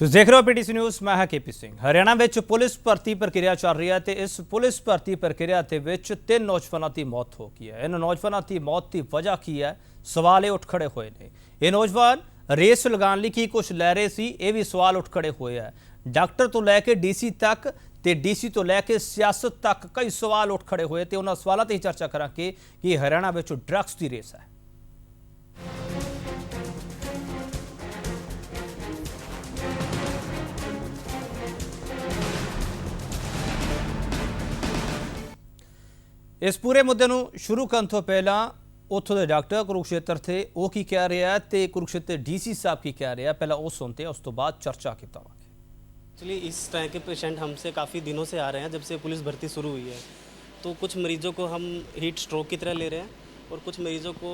ਤੁਸੀਂ ਦੇਖ ਰਹੇ ਹੋ ਪੀਟੀਸੀ ਨਿਊਜ਼। ਮੈਂ ਹਾਂ केपी ਸਿੰਘ। ਹਰਿਆਣਾ ਵਿੱਚ ਪੁਲਿਸ ਭਰਤੀ ਪ੍ਰਕਿਰਿਆ ਚੱਲ ਰਹੀ ਹੈ ਤੇ ਇਸ ਪੁਲਿਸ ਭਰਤੀ ਪ੍ਰਕਿਰਿਆ ਦੇ ਵਿੱਚ 3 ਨੌਜਵਾਨਾਂ ਦੀ ਮੌਤ ਹੋ ਗਈ ਹੈ। ਇਹਨਾਂ ਨੌਜਵਾਨਾਂ ਦੀ ਮੌਤ ਦੀ ਵਜ੍ਹਾ ਕੀ ਹੈ, ਸਵਾਲ ਇਹ ਉੱਠ ਖੜੇ ਹੋਏ ਨੇ। ਇਹ ਨੌਜਵਾਨ ਰੇਸ ਲਗਾਉਣ ਲਈ ਕੀ ਕੁਝ ਲੈ ਰਹੇ ਸੀ, ਇਹ ਵੀ ਸਵਾਲ ਉੱਠ ਖੜੇ ਹੋਏ ਹੈ। ਡਾਕਟਰ ਤੋਂ ਲੈ ਕੇ ਡੀਸੀ ਤੱਕ ਤੇ ਡੀਸੀ ਤੋਂ ਲੈ ਕੇ ਸਿਆਸਤ ਤੱਕ ਕਈ ਸਵਾਲ ਉੱਠ ਖੜੇ ਹੋਏ ਤੇ ਉਹਨਾਂ ਸਵਾਲਾਂ ਤੇ ਹੀ ਚਰਚਾ ਕਰਾਂਗੇ ਕਿ ਹਰਿਆਣਾ ਵਿੱਚ ਡਰੱਗਸ ਦੀ ਰੇਸ ਹੈ। इस पूरे मुद्दे नूं शुरू करन तो पहला उत्थों के डॉक्टर कुरुक्षेत्र थे, वो की कह रहा है तो कुरुक्षेत्र डीसी साहब की कह रहे हैं। पहला वो सुनते हैं, उस तो बाद चर्चा की तवांगे। एक्चुअली इस तरह के पेशेंट हमसे काफ़ी दिनों से आ रहे हैं, जब से पुलिस भर्ती शुरू हुई है। तो कुछ मरीजों को हम हीट स्ट्रोक की तरह ले रहे हैं और कुछ मरीजों को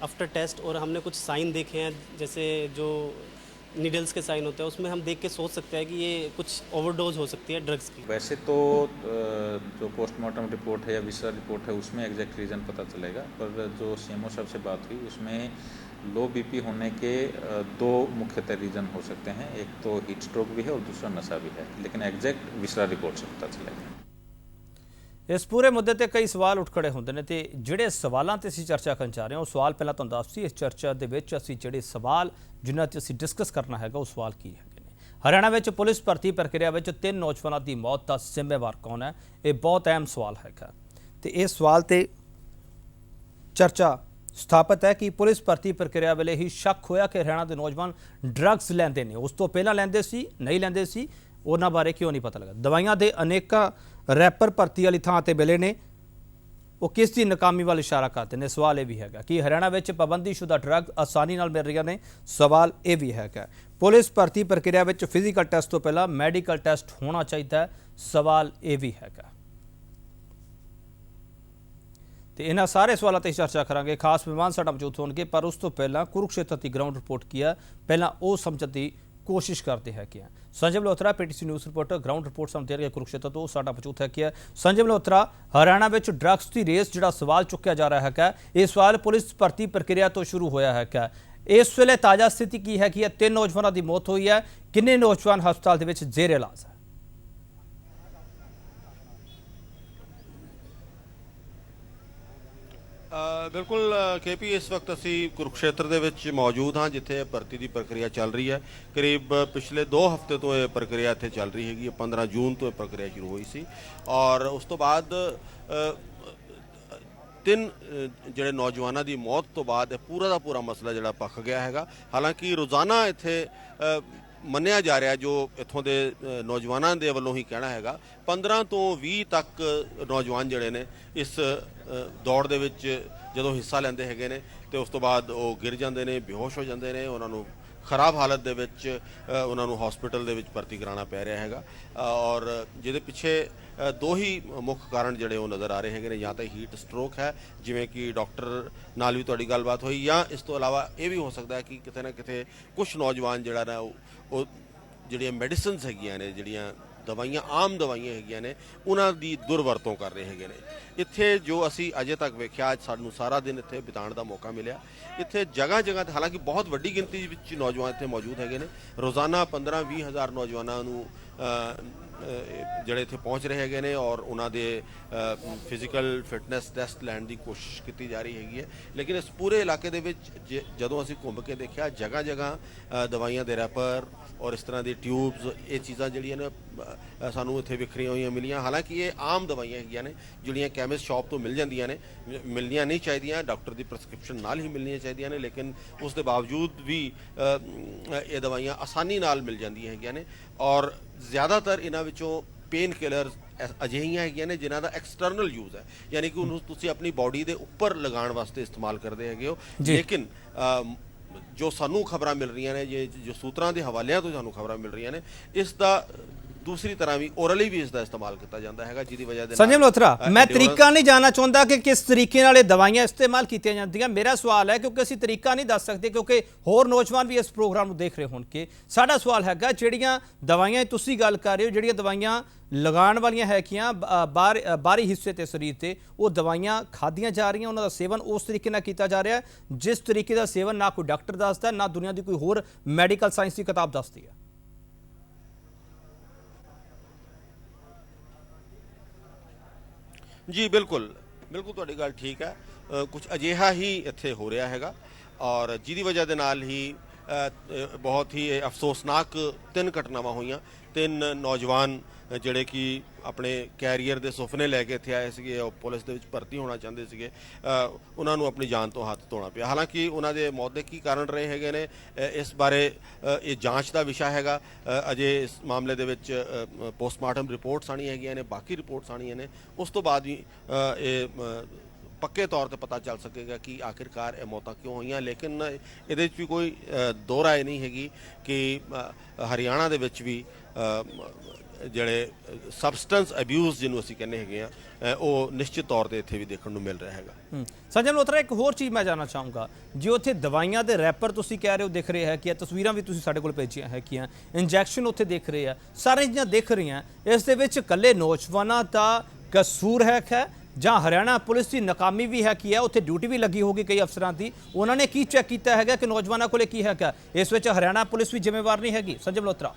आफ्टर टेस्ट और हमने कुछ साइन देखे हैं, जैसे जो नीडल्स के साइन होते हैं, उसमें हम देख के सोच सकते हैं कि ये कुछ ओवरडोज हो सकती है ड्रग्स की। वैसे तो जो पोस्टमार्टम रिपोर्ट है या विसरा रिपोर्ट है उसमें एग्जैक्ट रीज़न पता चलेगा, पर जो सीएमओ साहब से बात हुई उसमें लो बीपी होने के 2 मुख्यतः रीज़न हो सकते हैं। एक तो हीट स्ट्रोक भी है और दूसरा नशा भी है, लेकिन एग्जैक्ट विसरा रिपोर्ट से पता चलेगा। इस पूरे मुद्दे ते कई सवाल उठ खड़े होंदे ने ते जिहड़े सवालों ते असीं चर्चा करन जा रहे हां, सवाल पहला तुहानूं दस सी इस चर्चा दे विच असीं जिहड़े सवाल जिन्हां ते असीं डिस्कस करना हैगा वो सवाल की हैगे ने। हरियाणा विच पुलिस भर्ती प्रक्रिया विच 3 नौजवानों की मौत दा जिम्मेवार कौन है, ये बहुत अहम सवाल हैगा ते इस सवाल ते चर्चा स्थापित है कि पुलिस भर्ती प्रक्रिया वेले ही शक होया कि हरियाणा के नौजवान ड्रग्स लैंदे ने, उस तो पहला लैंदे सी नहीं लैंदे सी, उन्हां बारे क्यों नहीं पता लगा। दवाइयां दे अनेका रैपर भर्ती वाली थां ते मिले ने, वो किस दी नाकामी वाल इशारा करते हैं। सवाल यह भी है कि हरियाणा में पाबंदीशुदा ड्रग आसानी नाल मिल रही ने, सवाल यह भी है। पुलिस भर्ती प्रक्रिया में फिजिकल टेस्ट तो पहला मैडिकल टेस्ट होना चाहिए, सवाल यह भी है। तो इन्होंने सारे सवालों पर चर्चा करांगे। खास मेहमान साडा मौजूद होंगे, पर उस तो पहला कुरुक्षेत्र की ग्राउंड रिपोर्ट की है, पहला वो समझने की कोशिश करते हैं कि Sanjay Malhotra PTC news reporter ground report सामने दे रहे कुरुक्षेत्र तो साडा मौजूद है कि संजय मल्होत्रा हरियाणा में ड्रग्स की रेस जिहड़ा सवाल चुक्या जा रहा है, ये सवाल पुलिस भर्ती प्रक्रिया तो शुरू होया है क्या? इस वेले ताज़ा स्थिति की है कि 3 नौजवानों की मौत हुई है, किन्ने नौजवान हस्पताल दे विच जेर इलाज है? बिल्कुल केपी, इस वक्त असी कुरुक्षेत्र दे विच मौजूद हाँ, जिथे भर्ती की प्रक्रिया चल रही है। करीब पिछले 2 हफ्ते तो यह प्रक्रिया इत्थे चल रही हैगी। 15 जून तो यह प्रक्रिया शुरू हुई सी और उस तो बाद 3 ਜਿਹੜੇ नौजवानों की मौत तो बाद पूरा का पूरा मसला ਜਿਹੜਾ पक गया है। हालांकि रोज़ाना इत्थे ਮੰਨਿਆ ਜਾ ਰਿਹਾ, जो इत्थों के नौजवानों के वालों ही कहना है, 15 तो 20 तक नौजवान जोड़े ने इस दौड़ दे विच जदों हिस्सा लैंदे हैगे ने ते उस तो बाद वो गिर जाते हैं, बेहोश हो जाते हैं। उन्होंने खराब हालत दे विच उन्होंने हॉस्पिटल दे विच भर्ती कराना पै रहा है और जिहदे पिछे 2 ही मुख्य कारण जिहड़े वो नज़र आ रहे हैं, या तो हीट स्ट्रोक है जिवें कि डॉक्टर नाल भी तुहाडी गलबात हुई, या इस तो अलावा ये भी हो सकता है कि किते ना किते कुछ नौजवान जिहड़ा ना वो जिहड़ियां मैडिसिनस हैगियां ने, जिहड़ियां दवाइयां आम दवाइयां हैगियां ने, उन्हां दी दुरवरतों कर रहे हैगे ने। इत्थे जो असी अजे तक वेख्या, अज सानूं सारा दिन इत्थे बिताउण दा मौका मिलिया। इत्थे जगह जगह ते हालांकि बहुत वड्डी गिनती विच नौजवान इत्थे मौजूद हैगे ने। रोज़ाना 15-20 हज़ार नौजवानों नूं ਜਿਹੜੇ ਇੱਥੇ ਪਹੁੰਚ ਰਹੇ ਹੈਗੇ ਨੇ और ਉਹਨਾਂ ਦੇ ਫਿਜ਼ੀਕਲ ਫਿਟਨੈਸ ਟੈਸਟ ਲੈਣ ਦੀ ਕੋਸ਼ਿਸ਼ ਕੀਤੀ ਜਾ ਰਹੀ ਹੈਗੀ ਹੈ। ਲੇਕਿਨ ਇਸ ਪੂਰੇ ਇਲਾਕੇ ਦੇ ਵਿੱਚ ਜਦੋਂ ਅਸੀਂ ਘੁੰਮ ਕੇ ਦੇਖਿਆ, ਜਗ੍ਹਾ ਜਗ੍ਹਾ ਦਵਾਈਆਂ ਦੇ ਰੈਪਰ और इस तरह की ट्यूब्स, ये चीज़ां जिहड़ियां ने सानूं इत्थे विखरियां होईयां मिलियां। हालांकि ये आम दवाइयां हैगियां ने जिहड़ियां कैमिस्ट शॉप तो मिल जांदियां ने, मिलनियां नहीं चाहिदियां, डॉक्टर की प्रिस्क्रिप्शन नाल ही मिलनियां चाहिदियां ने, लेकिन उस दे बावजूद भी ये दवाइयां आसानी नाल मिल जांदियां हैगियां ने। और ज़्यादातर इन्हां विचों पेन किलर अजिहियां हैगियां ने जिन्हां दा एक्सटर्नल यूज़ है, यानी कि उन्होंने तुसीं अपनी बॉडी के उपर लगाउण वास्ते इस्तेमाल करते हैगे हो। लेकिन जो सानू खबर मिल रही ने, ये जो सूत्रां के हवालियां तो सानू खबर मिल रही ने, इसका दूसरी तरह भी ओरली भी इसका इस्तेमाल किया जाता है, जिहदी वजह से संजय मल्होत्रा, मैं तरीका नहीं जानना चाहता कि किस तरीके नाल दवाइयां इस्तेमाल की जांदियां। मेरा सवाल है क्योंकि असीं तरीका नहीं दस सकते, क्योंकि होर नौजवान भी इस प्रोग्राम को देख रहे होणगे। साडा सवाल हैगा, जिहड़ियां दवाइयां तुसीं गल कर रहे हो, जिहड़ियां दवाइयां लगाण वालियां हैगियां बाहरी हिस्से ते शरीर ते, वो दवाइयां खादियां जा रही, उन्हां दा सेवन उस तरीके नाल कीता जा रहा है जिस तरीके का सेवन ना कोई डॉक्टर दसदा, ना दुनिया की कोई होर मैडिकल साइंस की किताब दसदी है। ਜੀ ਬਿਲਕੁਲ ਬਿਲਕੁਲ ਤੁਹਾਡੀ ਗੱਲ ਠੀਕ ਹੈ। ਕੁਝ ਅਜਿਹਾ ਹੀ ਇੱਥੇ ਹੋ ਰਿਹਾ ਹੈਗਾ ਔਰ ਜਿਹਦੀ ਵਜ੍ਹਾ ਦੇ ਨਾਲ ਹੀ ਬਹੁਤ ਹੀ ਅਫਸੋਸਨਾਕ 3 ਘਟਨਾਵਾਂ ਹੋਈਆਂ। 3 ਨੌਜਵਾਨ ਜਿਹੜੇ ਕਿ ਆਪਣੇ ਕੈਰੀਅਰ ਦੇ ਸੁਪਨੇ ਲੈ ਕੇ ਇੱਥੇ ਆਏ ਸੀਗੇ, ਉਹ ਪੁਲਿਸ ਦੇ ਵਿੱਚ ਭਰਤੀ ਹੋਣਾ ਚਾਹੁੰਦੇ ਸੀਗੇ, ਉਹਨਾਂ ਨੂੰ ਆਪਣੀ ਜਾਨ ਤੋਂ ਹੱਥ ਧੋਣਾ ਪਿਆ। ਹਾਲਾਂਕਿ ਉਹਨਾਂ ਦੇ ਮੌਤ ਦੇ ਕੀ ਕਾਰਨ ਰਹੇ ਹੈਗੇ ਨੇ ਇਸ ਬਾਰੇ ਇਹ ਜਾਂਚ ਦਾ ਵਿਸ਼ਾ ਹੈਗਾ। ਅਜੇ ਇਸ ਮਾਮਲੇ ਦੇ ਵਿੱਚ ਪੋਸਟਮਾਰਟਮ ਰਿਪੋਰਟਸ ਆਉਣੀਆਂ ਹੈਗੀਆਂ ਨੇ, ਬਾਕੀ ਰਿਪੋਰਟਸ ਆਉਣੀਆਂ ਨੇ, ਉਸ ਤੋਂ ਬਾਅਦ ਹੀ ਇਹ ਪੱਕੇ ਤੌਰ ਤੇ ਪਤਾ ਚੱਲ ਸਕੇਗਾ ਕਿ ਆਖਿਰਕਾਰ ਇਹ ਮੌਤਾਂ ਕਿਉਂ ਹੋਈਆਂ। ਲੇਕਿਨ ਇਹਦੇ ਵਿੱਚ ਵੀ ਕੋਈ ਦੋ ਰਾਏ ਨਹੀਂ ਹੈਗੀ ਕਿ ਹਰਿਆਣਾ ਦੇ ਵਿੱਚ ਵੀ ਜਿਹੜੇ ਸਬਸਟੈਂਸ ਅਬਿਊਜ਼ ਜਿਹਨੂੰ ਅਸੀਂ ਕਹਿੰਦੇ ਹੈਗੇ ਆ, ਉਹ ਨਿਸ਼ਚਿਤ ਤੌਰ ਤੇ ਇੱਥੇ ਵੀ ਦੇਖਣ ਨੂੰ ਮਿਲ ਰਿਹਾ ਹੈਗਾ। ਸੰਜੇ ਮਲਹੋਤਰਾ, ਇੱਕ ਹੋਰ ਚੀਜ਼ ਮੈਂ ਜਾਣਨਾ ਚਾਹੂੰਗਾ, ਜੇ ਉੱਥੇ ਦਵਾਈਆਂ ਦੇ ਰੈਪਰ ਤੁਸੀਂ ਕਹਿ ਰਹੇ ਹੋ ਦਿਖ ਰਹੇ ਹੈ ਕਿ ਤਸਵੀਰਾਂ ਵੀ ਤੁਸੀਂ ਸਾਡੇ ਕੋਲ ਭੇਜੀਆਂ ਹੈ ਕਿ ਇੰਜੈਕਸ਼ਨ ਉੱਥੇ ਦਿਖ ਰਹੇ ਆ, ਸਾਰੀਆਂ ਚੀਜ਼ਾਂ ਦਿਖ ਰਹੀਆਂ, ਇਸ ਦੇ ਵਿੱਚ ਇਕੱਲੇ ਨੌਜਵਾਨਾਂ ਦਾ ਕਸੂਰ ਹੈ ਜਾਂ ਹਰਿਆਣਾ ਪੁਲਿਸ ਦੀ ਨਾਕਾਮੀ ਵੀ ਹੈ ਕੀ ਹੈ? ਉੱਥੇ ਡਿਊਟੀ ਵੀ ਲੱਗੀ ਹੋਗੀ ਕਈ ਅਫਸਰਾਂ ਦੀ, ਉਹਨਾਂ ਨੇ ਕੀ ਚੈੱਕ ਕੀਤਾ ਹੈਗਾ ਕਿ ਨੌਜਵਾਨਾਂ ਕੋਲੇ ਕੀ ਹੈਗਾ? ਇਸ ਵਿੱਚ ਹਰਿਆਣਾ ਪੁਲਿਸ ਵੀ ਜ਼ਿੰਮੇਵਾਰ ਨਹੀਂ ਹੈਗੀ? ਸੰਜੇ ਮਲਹੋਤਰਾ,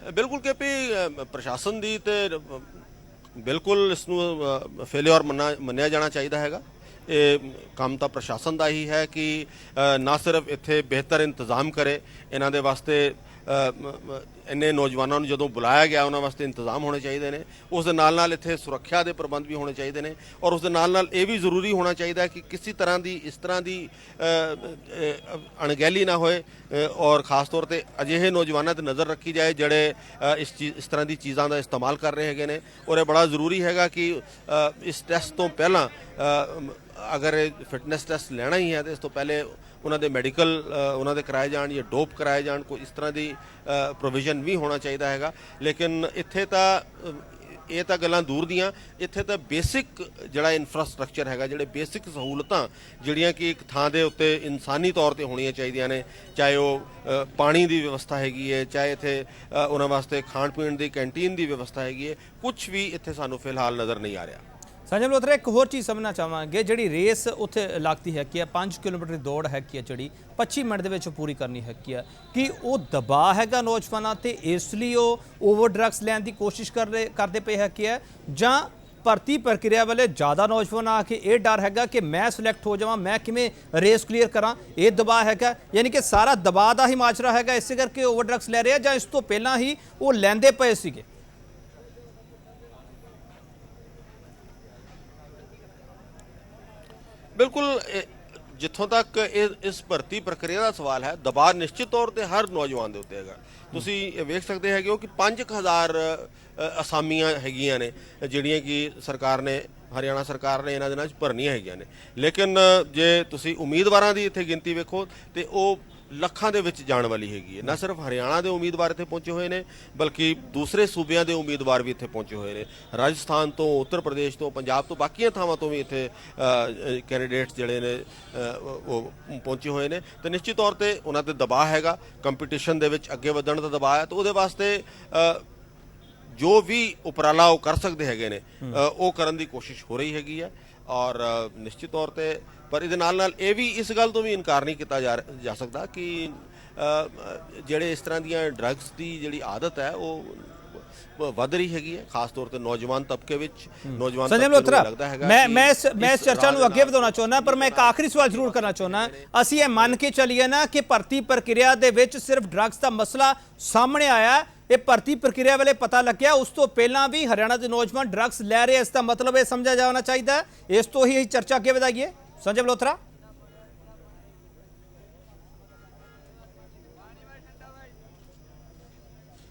ਬਿਲਕੁਲ KP, ਪ੍ਰਸ਼ਾਸਨ ਦੀ ਤੇ ਬਿਲਕੁਲ ਇਸ ਨੂੰ ਫੇਲਿਅਰ ਮੰਨਿਆ ਜਾਣਾ ਚਾਹੀਦਾ ਹੈਗਾ। ਇਹ ਕੰਮ ਤਾਂ ਪ੍ਰਸ਼ਾਸਨ ਦਾ ਹੀ ਹੈ ਕਿ ਨਾ ਸਿਰਫ ਇੱਥੇ ਬਿਹਤਰ ਇੰਤਜ਼ਾਮ ਕਰੇ, ਇਹਨਾਂ ਦੇ ਵਾਸਤੇ ਇੰਨੇ ਨੌਜਵਾਨਾਂ ਨੂੰ ਜਦੋਂ ਬੁਲਾਇਆ ਗਿਆ ਉਹਨਾਂ ਵਾਸਤੇ ਇੰਤਜ਼ਾਮ ਹੋਣੇ ਚਾਹੀਦੇ ਨੇ, ਉਸ ਦੇ ਨਾਲ ਨਾਲ ਇੱਥੇ ਸੁਰੱਖਿਆ ਦੇ ਪ੍ਰਬੰਧ ਵੀ ਹੋਣੇ ਚਾਹੀਦੇ ਨੇ ਔਰ ਉਸ ਦੇ ਨਾਲ ਨਾਲ ਇਹ ਵੀ ਜ਼ਰੂਰੀ ਹੋਣਾ ਚਾਹੀਦਾ ਕਿ ਕਿਸੇ ਤਰ੍ਹਾਂ ਦੀ ਇਸ ਤਰ੍ਹਾਂ ਦੀ ਅਣਗਹਿਲੀ ਨਾ ਹੋਏ ਔਰ ਖਾਸ ਤੌਰ ਤੇ ਅਜਿਹੇ ਨੌਜਵਾਨਾਂ ਤੇ ਨਜ਼ਰ ਰੱਖੀ ਜਾਏ ਜਿਹੜੇ ਇਸ ਤਰ੍ਹਾਂ ਦੀ ਚੀਜ਼ਾਂ ਦਾ ਇਸਤੇਮਾਲ ਕਰ ਰਹੇ ਹੈਗੇ ਨੇ। ਔਰ ਇਹ ਬੜਾ ਜ਼ਰੂਰੀ ਹੈਗਾ ਕਿ ਇਸ ਟੈਸਟ ਤੋਂ ਪਹਿਲਾਂ ਅਗਰ ਫਿਟਨੈਸ ਟੈਸਟ ਲੈਣਾ ਹੀ ਹੈ ਤਾਂ ਇਸ ਤੋਂ ਪਹਿਲੇ ਉਹਨਾਂ ਦੇ ਮੈਡੀਕਲ ਉਹਨਾਂ ਦੇ ਕਰਾਏ ਜਾਣ ਜਾਂ ਡੋਪ ਕਰਾਏ ਜਾਣ, ਕੋਈ ਇਸ ਤਰ੍ਹਾਂ ਦੀ ਪ੍ਰੋਵੀਜ਼ਨ ਵੀ ਹੋਣਾ ਚਾਹੀਦਾ ਹੈਗਾ। ਲੇਕਿਨ ਇੱਥੇ ਤਾਂ ਇਹ ਤਾਂ ਗੱਲਾਂ ਦੂਰ ਦੀਆਂ, ਇੱਥੇ ਤਾਂ ਬੇਸਿਕ ਜਿਹੜਾ ਇਨਫਰਾਸਟ੍ਰਕਚਰ ਹੈਗਾ, ਜਿਹੜੇ ਬੇਸਿਕ ਸਹੂਲਤਾਂ ਜਿਹੜੀਆਂ ਕਿ ਇੱਕ ਥਾਂ ਦੇ ਉੱਤੇ ਇਨਸਾਨੀ ਤੌਰ ਤੇ ਹੋਣੀਆਂ ਚਾਹੀਦੀਆਂ ਨੇ, ਚਾਹੇ ਉਹ ਪਾਣੀ ਦੀ ਵਿਵਸਥਾ ਹੈਗੀ ਹੈ, ਚਾਹੇ ਇੱਥੇ ਉਹਨਾਂ ਵਾਸਤੇ ਖਾਣ ਪੀਣ ਦੀ ਕੈਂਟੀਨ ਦੀ ਵਿਵਸਥਾ ਹੈਗੀ ਹੈ, ਕੁਝ ਵੀ ਇੱਥੇ ਸਾਨੂੰ ਫਿਲਹਾਲ ਨਜ਼ਰ ਨਹੀਂ ਆ ਰਿਹਾ। ਸੰਜੇ ਮਲਹੋਤਰਾ, ਇੱਕ ਹੋਰ ਚੀਜ਼ ਸਮਝਣਾ ਚਾਹਾਂਗੇ, ਜਿਹੜੀ ਰੇਸ ਉੱਥੇ ਲੱਗਦੀ ਹੈ ਕਿ 5 ਕਿਲੋਮੀਟਰ ਦੀ ਦੌੜ ਹੈ ਕਿ ਜਿਹੜੀ 25 ਮਿੰਟ ਦੇ ਵਿੱਚ ਪੂਰੀ ਕਰਨੀ ਹੈ ਕਿ ਉਹ ਦਬਾਅ ਹੈਗਾ ਨੌਜਵਾਨਾਂ ਤੇ ਇਸ ਲਈ ਉਹ ਓਵਰ ਡਰੱਗਸ ਲੈਣ ਦੀ ਕੋਸ਼ਿਸ਼ ਕਰਦੇ ਪਏ ਹੈ ਕਿ ਜਾਂ ਭਰਤੀ ਪ੍ਰਕਿਰਿਆ ਵਾਲੇ ਜ਼ਿਆਦਾ ਨੌਜਵਾਨ ਆ ਕੇ ਇਹ ਡਰ ਹੈਗਾ ਕਿ ਮੈਂ ਸਿਲੈਕਟ ਹੋ ਜਾਵਾਂ, ਮੈਂ ਕਿਵੇਂ ਰੇਸ ਕਲੀਅਰ ਕਰਾਂ, ਇਹ ਦਬਾਅ ਹੈਗਾ? ਯਾਨੀ ਕਿ ਸਾਰਾ ਦਬਾਅ ਦਾ ਹੀ ਮਾਜਰਾ ਹੈਗਾ, ਇਸੇ ਕਰਕੇ ਓਵਰ ਡਰੱਗਸ ਲੈ ਰਹੇ ਜਾਂ ਇਸ ਤੋਂ ਪਹਿਲਾਂ ਹੀ ਉਹ ਲੈਂਦੇ ਪਏ ਸੀਗੇ? ਬਿਲਕੁਲ, ਜਿੱਥੋਂ ਤੱਕ ਇਸ ਭਰਤੀ ਪ੍ਰਕਿਰਿਆ ਦਾ ਸਵਾਲ ਹੈ, ਦਬਾਅ ਨਿਸ਼ਚਿਤ ਤੌਰ ਤੇ ਹਰ ਨੌਜਵਾਨ ਦੇ ਉੱਤੇ ਹੈਗਾ। ਤੁਸੀਂ ਇਹ ਵੇਖ ਸਕਦੇ ਹੈਗੇ ਹੋ ਕਿ 5000 ਅਸਾਮੀਆਂ ਹੈਗੀਆਂ ਨੇ ਜਿਹੜੀਆਂ ਕਿ ਸਰਕਾਰ ਨੇ, ਹਰਿਆਣਾ ਸਰਕਾਰ ਨੇ ਇਹਨਾਂ ਦਿਨਾਂ 'ਚ ਭਰਨੀਆਂ ਹੈਗੀਆਂ ਨੇ। ਲੇਕਿਨ ਜੇ ਤੁਸੀਂ ਉਮੀਦਵਾਰਾਂ ਦੀ ਇੱਥੇ ਗਿਣਤੀ ਵੇਖੋ ਤੇ ਉਹ ਲੱਖਾਂ ਦੇ ਵਿੱਚ ਜਾਣ ਵਾਲੀ ਹੈਗੀ ਹੈ। ਨਾ ਸਿਰਫ ਹਰਿਆਣਾ ਦੇ ਉਮੀਦਵਾਰ ਇੱਥੇ ਪਹੁੰਚੇ ਹੋਏ ਨੇ, ਬਲਕਿ ਦੂਸਰੇ ਸੂਬਿਆਂ ਦੇ ਉਮੀਦਵਾਰ ਵੀ ਇੱਥੇ ਪਹੁੰਚੇ ਹੋਏ ਨੇ। ਰਾਜਸਥਾਨ ਤੋਂ, ਉੱਤਰ ਪ੍ਰਦੇਸ਼ ਤੋਂ, ਪੰਜਾਬ ਤੋਂ, ਬਾਕੀਆਂ ਥਾਵਾਂ ਤੋਂ ਵੀ ਇੱਥੇ ਕੈਂਡੀਡੇਟਸ ਜਿਹੜੇ ਨੇ ਉਹ ਪਹੁੰਚੇ ਹੋਏ ਨੇ ਤੇ ਨਿਸ਼ਚਿਤ ਤੌਰ ਤੇ ਉਹਨਾਂ ਤੇ ਦਬਾਅ ਹੈਗਾ, ਕੰਪੀਟੀਸ਼ਨ ਦੇ ਵਿੱਚ ਅੱਗੇ ਵਧਣ ਦਾ ਦਬਾਅ ਹੈ। ਤੇ ਉਹਦੇ ਵਾਸਤੇ ਜੋ ਵੀ ਉਪਰਾਲਾ ਉਹ ਕਰ ਸਕਦੇ ਹੈਗੇ ਨੇ ਉਹ ਕਰਨ ਦੀ ਕੋਸ਼ਿਸ਼ ਹੋ ਰਹੀ ਹੈਗੀ ਹੈ ਔਰ ਨਿਸ਼ਚਿਤ ਤੌਰ ਤੇ ਪਰ ਇਹਦੇ ਨਾਲ ਨਾਲ ਇਹ ਵੀ ਇਸ ਗੱਲ ਤੋਂ ਵੀ ਇਨਕਾਰ ਨਹੀਂ ਕੀਤਾ ਜਾ ਸਕਦਾ ਕਿ ਜਿਹੜੇ ਇਸ ਤਰ੍ਹਾਂ ਦੀਆਂ ਡਰੱਗਸ ਦੀ ਜਿਹੜੀ ਆਦਤ ਹੈ ਉਹ ਵੱਧ ਰਹੀ ਹੈਗੀ ਹੈ, ਖਾਸ ਤੌਰ ਤੇ ਨੌਜਵਾਨ ਤਬਕੇ ਵਿੱਚ। ਨੌਜਵਾਨ ਸੰਜੇ ਮਲਹੋਤਰਾ, ਮੈਂ ਇਸ ਚਰਚਾ ਨੂੰ ਅੱਗੇ ਵਧਾਉਣਾ ਚਾਹੁੰਦਾ, ਪਰ ਮੈਂ ਇੱਕ ਆਖਰੀ ਸਵਾਲ ਜ਼ਰੂਰ ਕਰਨਾ ਚਾਹੁੰਦਾ। ਅਸੀਂ ਇਹ ਮੰਨ ਕੇ ਚੱਲੀਏ ਨਾ ਕਿ ਭਰਤੀ ਪ੍ਰਕਿਰਿਆ ਦੇ ਵਿੱਚ ਸਿਰਫ ਡਰੱਗਸ ਦਾ ਮਸਲਾ ਸਾਹਮਣੇ ਆਇਆ, ਇਹ ਭਰਤੀ ਪ੍ਰਕਿਰਿਆ ਵੇਲੇ ਪਤਾ ਲੱਗਿਆ, ਉਸ ਤੋਂ ਪਹਿਲਾਂ ਵੀ ਹਰਿਆਣਾ ਦੇ ਨੌਜਵਾਨ ਡਰੱਗਸ ਲੈ ਰਹੇ, ਇਸ ਦਾ ਮਤਲਬ ਇਹ ਸਮਝਿਆ ਜਾਣਾ ਚਾਹੀਦਾ, ਇਸ ਤੋਂ ਹੀ ਚਰਚਾ ਅੱਗੇ ਵਧਾਈਏ? ਸੰਜੇ ਮਲਹੋਤਰਾ,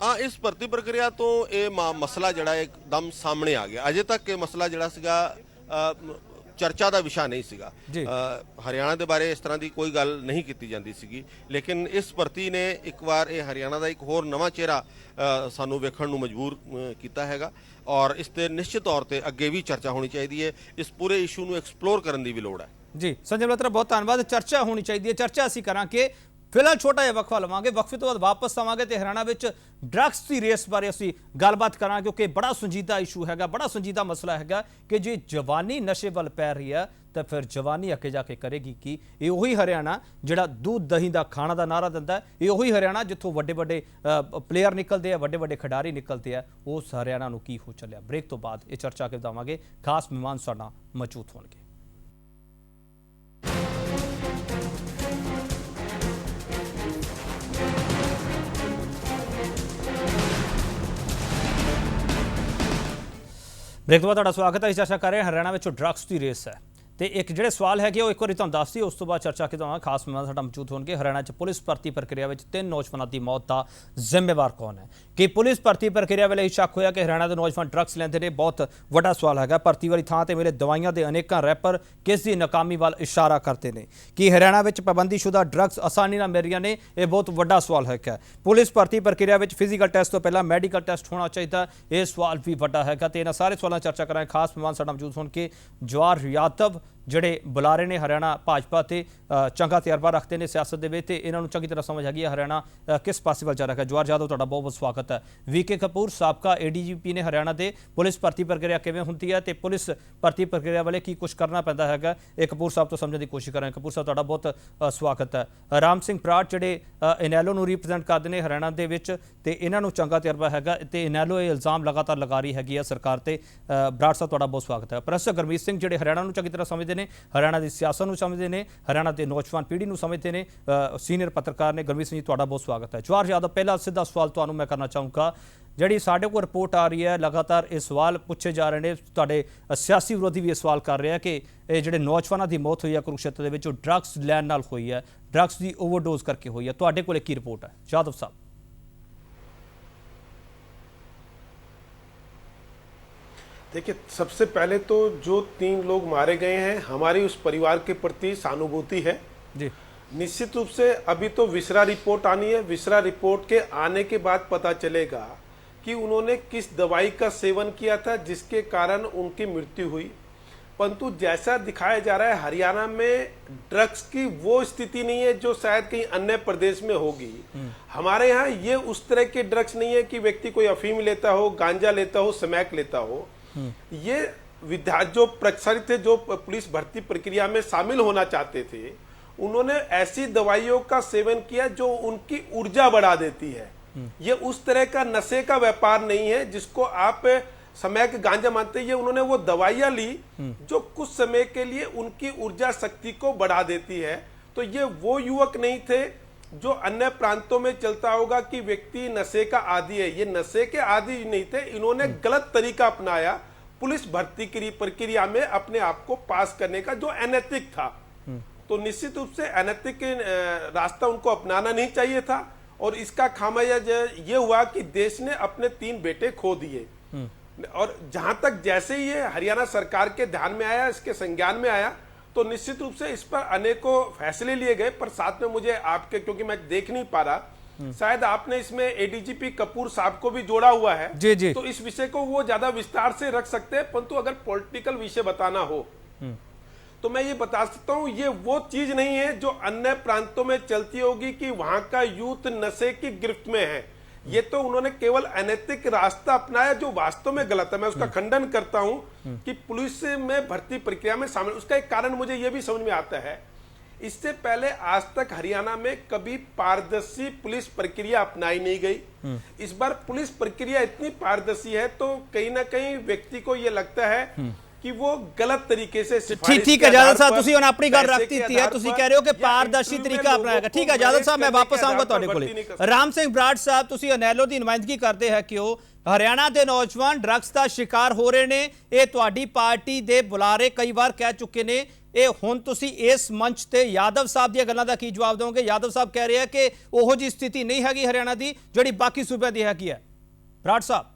ਹਾਂ, ਇਸ ਭਰਤੀ ਪ੍ਰਕਿਰਿਆ ਤੋਂ ਇਹ ਮਸਲਾ ਜਿਹੜਾ ਇੱਕਦਮ ਸਾਹਮਣੇ ਆ ਗਿਆ। ਅਜੇ ਤੱਕ ਇਹ ਮਸਲਾ ਜਿਹੜਾ ਸੀਗਾ ਚਰਚਾ ਦਾ ਵਿਸ਼ਾ ਨਹੀਂ ਸੀਗਾ। ਹਰਿਆਣਾ ਦੇ ਬਾਰੇ ਇਸ ਤਰ੍ਹਾਂ ਦੀ ਕੋਈ ਗੱਲ ਨਹੀਂ ਕੀਤੀ ਜਾਂਦੀ ਸੀਗੀ, ਲੇਕਿਨ ਇਸ ਭਰਤੀ ਨੇ ਇੱਕ ਵਾਰ ਇਹ ਹਰਿਆਣਾ ਦਾ ਇੱਕ ਹੋਰ ਨਵਾਂ ਚਿਹਰਾ ਸਾਨੂੰ ਵੇਖਣ ਨੂੰ ਮਜਬੂਰ ਕੀਤਾ ਹੈਗਾ ਔਰ ਇਸ ਤੇ ਨਿਸ਼ਚਿਤ ਤੌਰ ਤੇ ਅੱਗੇ ਵੀ ਚਰਚਾ ਹੋਣੀ ਚਾਹੀਦੀ ਹੈ। ਇਸ ਪੂਰੇ ਇਸ਼ੂ ਨੂੰ ਐਕਸਪਲੋਰ ਕਰਨ ਦੀ ਵੀ ਲੋੜ ਹੈ। ਜੀ ਸੰਜੇ ਮਲਹੋਤਰਾ, ਬਹੁਤ ਧੰਨਵਾਦ। ਚਰਚਾ ਹੋਣੀ ਚਾਹੀਦੀ ਹੈ, ਚਰਚਾ ਅਸੀਂ ਕਰਾਂਗੇ। ਫਿਲਹਾਲ ਛੋਟਾ ਜਿਹਾ ਵਕਫਾ ਲਵਾਂਗੇ, ਵਕਫੇ ਤੋਂ ਬਾਅਦ ਵਾਪਸ ਆਵਾਂਗੇ ਤੇ ਹਰਿਆਣਾ ਵਿੱਚ ਡਰੱਗਸ ਦੀ ਰੇਸ ਬਾਰੇ ਅਸੀਂ ਗੱਲਬਾਤ ਕਰਾਂਗੇ ਕਿਉਂਕਿ ਬੜਾ ਸੰਜੀਦਾ ਇਸ਼ੂ ਹੈਗਾ, ਬੜਾ ਸੰਜੀਦਾ ਮਸਲਾ ਹੈਗਾ ਕਿ ਜੇ ਜਵਾਨੀ ਨਸ਼ੇ ਵੱਲ ਪੈ ਰਹੀ ਹੈ तो फिर जवानी अगे जाके करेगी कि ये उही हरियाणा जिहड़ा दूध दही का खाना का नारा दिंदा है, ये उही हरियाणा जिथों वड्डे वड्डे प्लेयर निकलते हैं, वड्डे वड्डे खिडारी निकलते हैं, उस हरियाणा नूं की हो चलिया। ब्रेक तो बाद ये चर्चा के बतावांगे, खास मेहमान साडे नाल मौजूद होणगे। ब्रेक तो बाद तुहाडा स्वागत है। चर्चा कर रहे हैं हरियाणा में ड्रग्स की रेस है, तो एक जोड़े सवाल है कि वो एक बार तुहानूं दस दी, उस तो बाद चर्चा के दौरान खास मेहमान साडा मौजूद होणगे। हरियाणा पुलिस भर्ती प्रक्रिया में 3 नौजवानों की मौत का जिम्मेवार कौन है? कि पुलिस भर्ती प्रक्रिया वेले शक होया कि हरियाणा के नौजवान ड्रग्स लैंदे ने, बहुत वड्डा सवाल है। भर्ती वाली थां ते मिले दवाइयां दे अनेकां रैपर किस दी नाकामी वाल इशारा करते हैं कि हरियाणा में पाबंदीशुदा ड्रग्स आसानी नाल मिल रही ने, यह बहुत वड्डा सवाल है। पुलिस भर्ती प्रक्रिया में फिजिकल टैसट तो पहला मैडिकल टैसट होना चाहिए, यह सवाल भी वड्डा है। तो इन्हां सारे सवालों चर्चा कराएं। खास मेहमान साडा मौजूद होणगे जवाहर यादव ਜਿਹੜੇ ਬੁਲਾਰੇ ਨੇ हरियाणा भाजपा ਤੇ ਚੰਗਾ ਤਜਰਬਾ ਰੱਖਦੇ ਨੇ ਸਿਆਸਤ ਦੇ ਵਿੱਚ, ਤੇ ਇਹਨਾਂ ਨੂੰ ਚੰਗੀ ਤਰ੍ਹਾਂ ਸਮਝ ਹੈਗੀ ਹੈ ਹਰਿਆਣਾ ਕਿਸ ਪਾਸੇ ਵੱਲ ਜਾ ਰਿਹਾ ਹੈ। ਜਵਾਹਰ यादव ਤੁਹਾਡਾ ਬਹੁਤ ਬਹੁਤ ਸਵਾਗਤ ਹੈ। ਵੀਕੇ ਕਪੂਰ ਸਾਬਕਾ ਏਡੀਜੀਪੀ ਨੇ ਹਰਿਆਣਾ ਦੇ, ਪੁਲਿਸ ਭਰਤੀ ਪ੍ਰਕਿਰਿਆ ਕਿਵੇਂ ਹੁੰਦੀ ਹੈ ਤੇ ਪੁਲਿਸ ਭਰਤੀ ਪ੍ਰਕਿਰਿਆ ਵਾਲੇ ਕੀ ਕੁਝ ਕਰਨਾ ਪੈਂਦਾ ਹੈਗਾ, ਇਹ ਕਪੂਰ ਸਾਹਿਬ ਤੋਂ ਸਮਝਣ ਦੀ ਕੋਸ਼ਿਸ਼ ਕਰਾਂਗੇ। ਕਪੂਰ ਸਾਹਿਬ ਤੁਹਾਡਾ ਬਹੁਤ ਸਵਾਗਤ ਹੈ। ਰਾਮ ਸਿੰਘ ਬਰਾੜ ਜਿਹੜੇ ਇਨੈਲੋ ਨੂੰ ਰਿਪਰੈਜ਼ੈਂਟ ਕਰਦੇ ਨੇ ਹਰਿਆਣਾ ਦੇ ਵਿੱਚ, ਤੇ ਇਹਨਾਂ ਨੂੰ ਚੰਗਾ ਤਜਰਬਾ ਹੈਗਾ, ਤੇ ਇਨੈਲੋ ਇਹ ਇਲਜ਼ਾਮ ਲਗਾਤਾਰ ਲਗਾ ਰਹੀ ਹੈਗੀ ਹੈ ਸਰਕਾਰ ਤੇ। ਬਰਾੜ ਸਾਹਿਬ ਤੁਹਾਡਾ ਬਹੁਤ ਸਵਾਗਤ ਹੈ। ਪ੍ਰੋਫੈਸਰ ਗੁਰਮੀਤ ਸਿੰਘ ਜਿਹੜੇ ਹਰਿਆਣਾ ਨੂੰ ਚੰਗੀ ਤਰ੍ਹਾਂ ਸਮਝਦੇ ਨੇ, हरियाणा की सियासत को समझते हैं, हरियाणा के नौजवान पीढ़ी को समझते हैं, सीनियर पत्रकार ने। गुरमीत सिंह जी तुहाडा बहुत स्वागत है। जवाहर यादव पहला सीधा सवाल तुहानूं मैं करना चाहूँगा, जी साढ़े को रिपोर्ट आ रही है, लगातार ये सवाल पूछे जा रहे हैं, तुहाडे सियासी विरोधी भी ये सवाल कर रहे हैं कि ये नौजवानों की मौत हुई है कुरुक्षेत्र के ड्रग्स लैन नाल हुई है, ड्रग्स की ओवरडोज करके हुई है, तुहाडे कोल की रिपोर्ट है यादव साहब? देखिए, सबसे पहले तो जो 3 लोग मारे गए हैं, हमारी उस परिवार के प्रति सहानुभूति है जी। निश्चित रूप से अभी तो विसरा रिपोर्ट आनी है, विसरा रिपोर्ट के आने के बाद पता चलेगा कि उन्होंने किस दवाई का सेवन किया था जिसके कारण उनकी मृत्यु हुई। परंतु जैसा दिखाया जा रहा है, हरियाणा में ड्रग्स की वो स्थिति नहीं है जो शायद कहीं अन्य प्रदेश में होगी। हमारे यहाँ ये उस तरह के ड्रग्स नहीं है कि व्यक्ति कोई अफीम लेता हो, गांजा लेता हो, स्मैक लेता हो। ये विद्यार्थी जो प्रसारित थे, जो पुलिस भर्ती प्रक्रिया में शामिल होना चाहते थे, उन्होंने ऐसी दवाइयों का सेवन किया जो उनकी ऊर्जा बढ़ा देती है। ये उस तरह का नशे का व्यापार नहीं है जिसको आप स्मैक गांजा मानते हैं। ये उन्होंने वो दवाइयां ली जो कुछ समय के लिए उनकी ऊर्जा शक्ति को बढ़ा देती है। तो ये वो युवक नहीं थे जो अन्य प्रांतों में चलता होगा कि व्यक्ति नशे का आदी है। ये नशे के आदी नहीं थे, इन्होंने गलत तरीका अपनाया पुलिस भर्ती की प्रक्रिया में अपने आप को पास करने का, जो अनैतिक था। तो निश्चित रूप से अनैतिक रास्ता उनको अपनाना नहीं चाहिए था, और इसका खामियाजा ये हुआ कि देश ने अपने 3 बेटे खो दिए। और जहां तक जैसे ही ये हरियाणा सरकार के ध्यान में आया, इसके संज्ञान में आया, तो निश्चित रूप से इस पर अनेकों फैसले लिए गए। पर साथ में मुझे आपके, क्योंकि मैं देख नहीं पा रहा, शायद आपने इसमें एडीजीपी कपूर साहब को भी जोड़ा हुआ है जी जी। तो इस विषय को वो ज्यादा विस्तार से रख सकते हैं। परंतु अगर पॉलिटिकल विषय बताना हो तो मैं ये बता सकता हूं, ये वो चीज नहीं है जो अन्य प्रांतों में चलती होगी कि वहां का यूथ नशे की गिरफ्त में है। ये तो उन्होंने केवल अनैतिक रास्ता अपनाया जो वास्तव में गलत है। मैं उसका खंडन करता हूं कि पुलिस में भर्ती प्रक्रिया में शामिल, उसका एक कारण मुझे यह भी समझ में आता है, इससे पहले आज तक हरियाणा में कभी पारदर्शी पुलिस प्रक्रिया अपनाई नहीं गई। इस बार पुलिस प्रक्रिया इतनी पारदर्शी है तो कहीं ना कहीं व्यक्ति को यह लगता है कि वो गलत तरीके से ठीक है यादव साहब, तुसी हुण अपनी गल रख ਦਿੱਤੀ है, तुसी कह रहे हो कि पारदर्शी तरीका अपनाएगा। ठीक है यादव साहब, मैं वापस आऊंगा ਤੁਹਾਡੇ ਕੋਲੇ। राम सिंह बराड़ साहब, तुसी अनैलो ਦੀ ਨੁਮਾਇੰਦਗੀ ਕਰਦੇ ਹੈ ਕਿ ਉਹ हरियाणा के नौजवान ड्रग्स का शिकार हो रहे ने, ये तुहाडी पार्टी के बुलारे कई बार कह चुके ने, ये हुण तुसी इस मंच ते यादव साहब दी गल्लां दा की जवाब दोगे? यादव साहब कह रहे हैं कि ओहो जी स्थिति नहीं हैगी हरियाणा की जिहड़ी बाकी सूबे दी हैगी है। बराड़ साहब,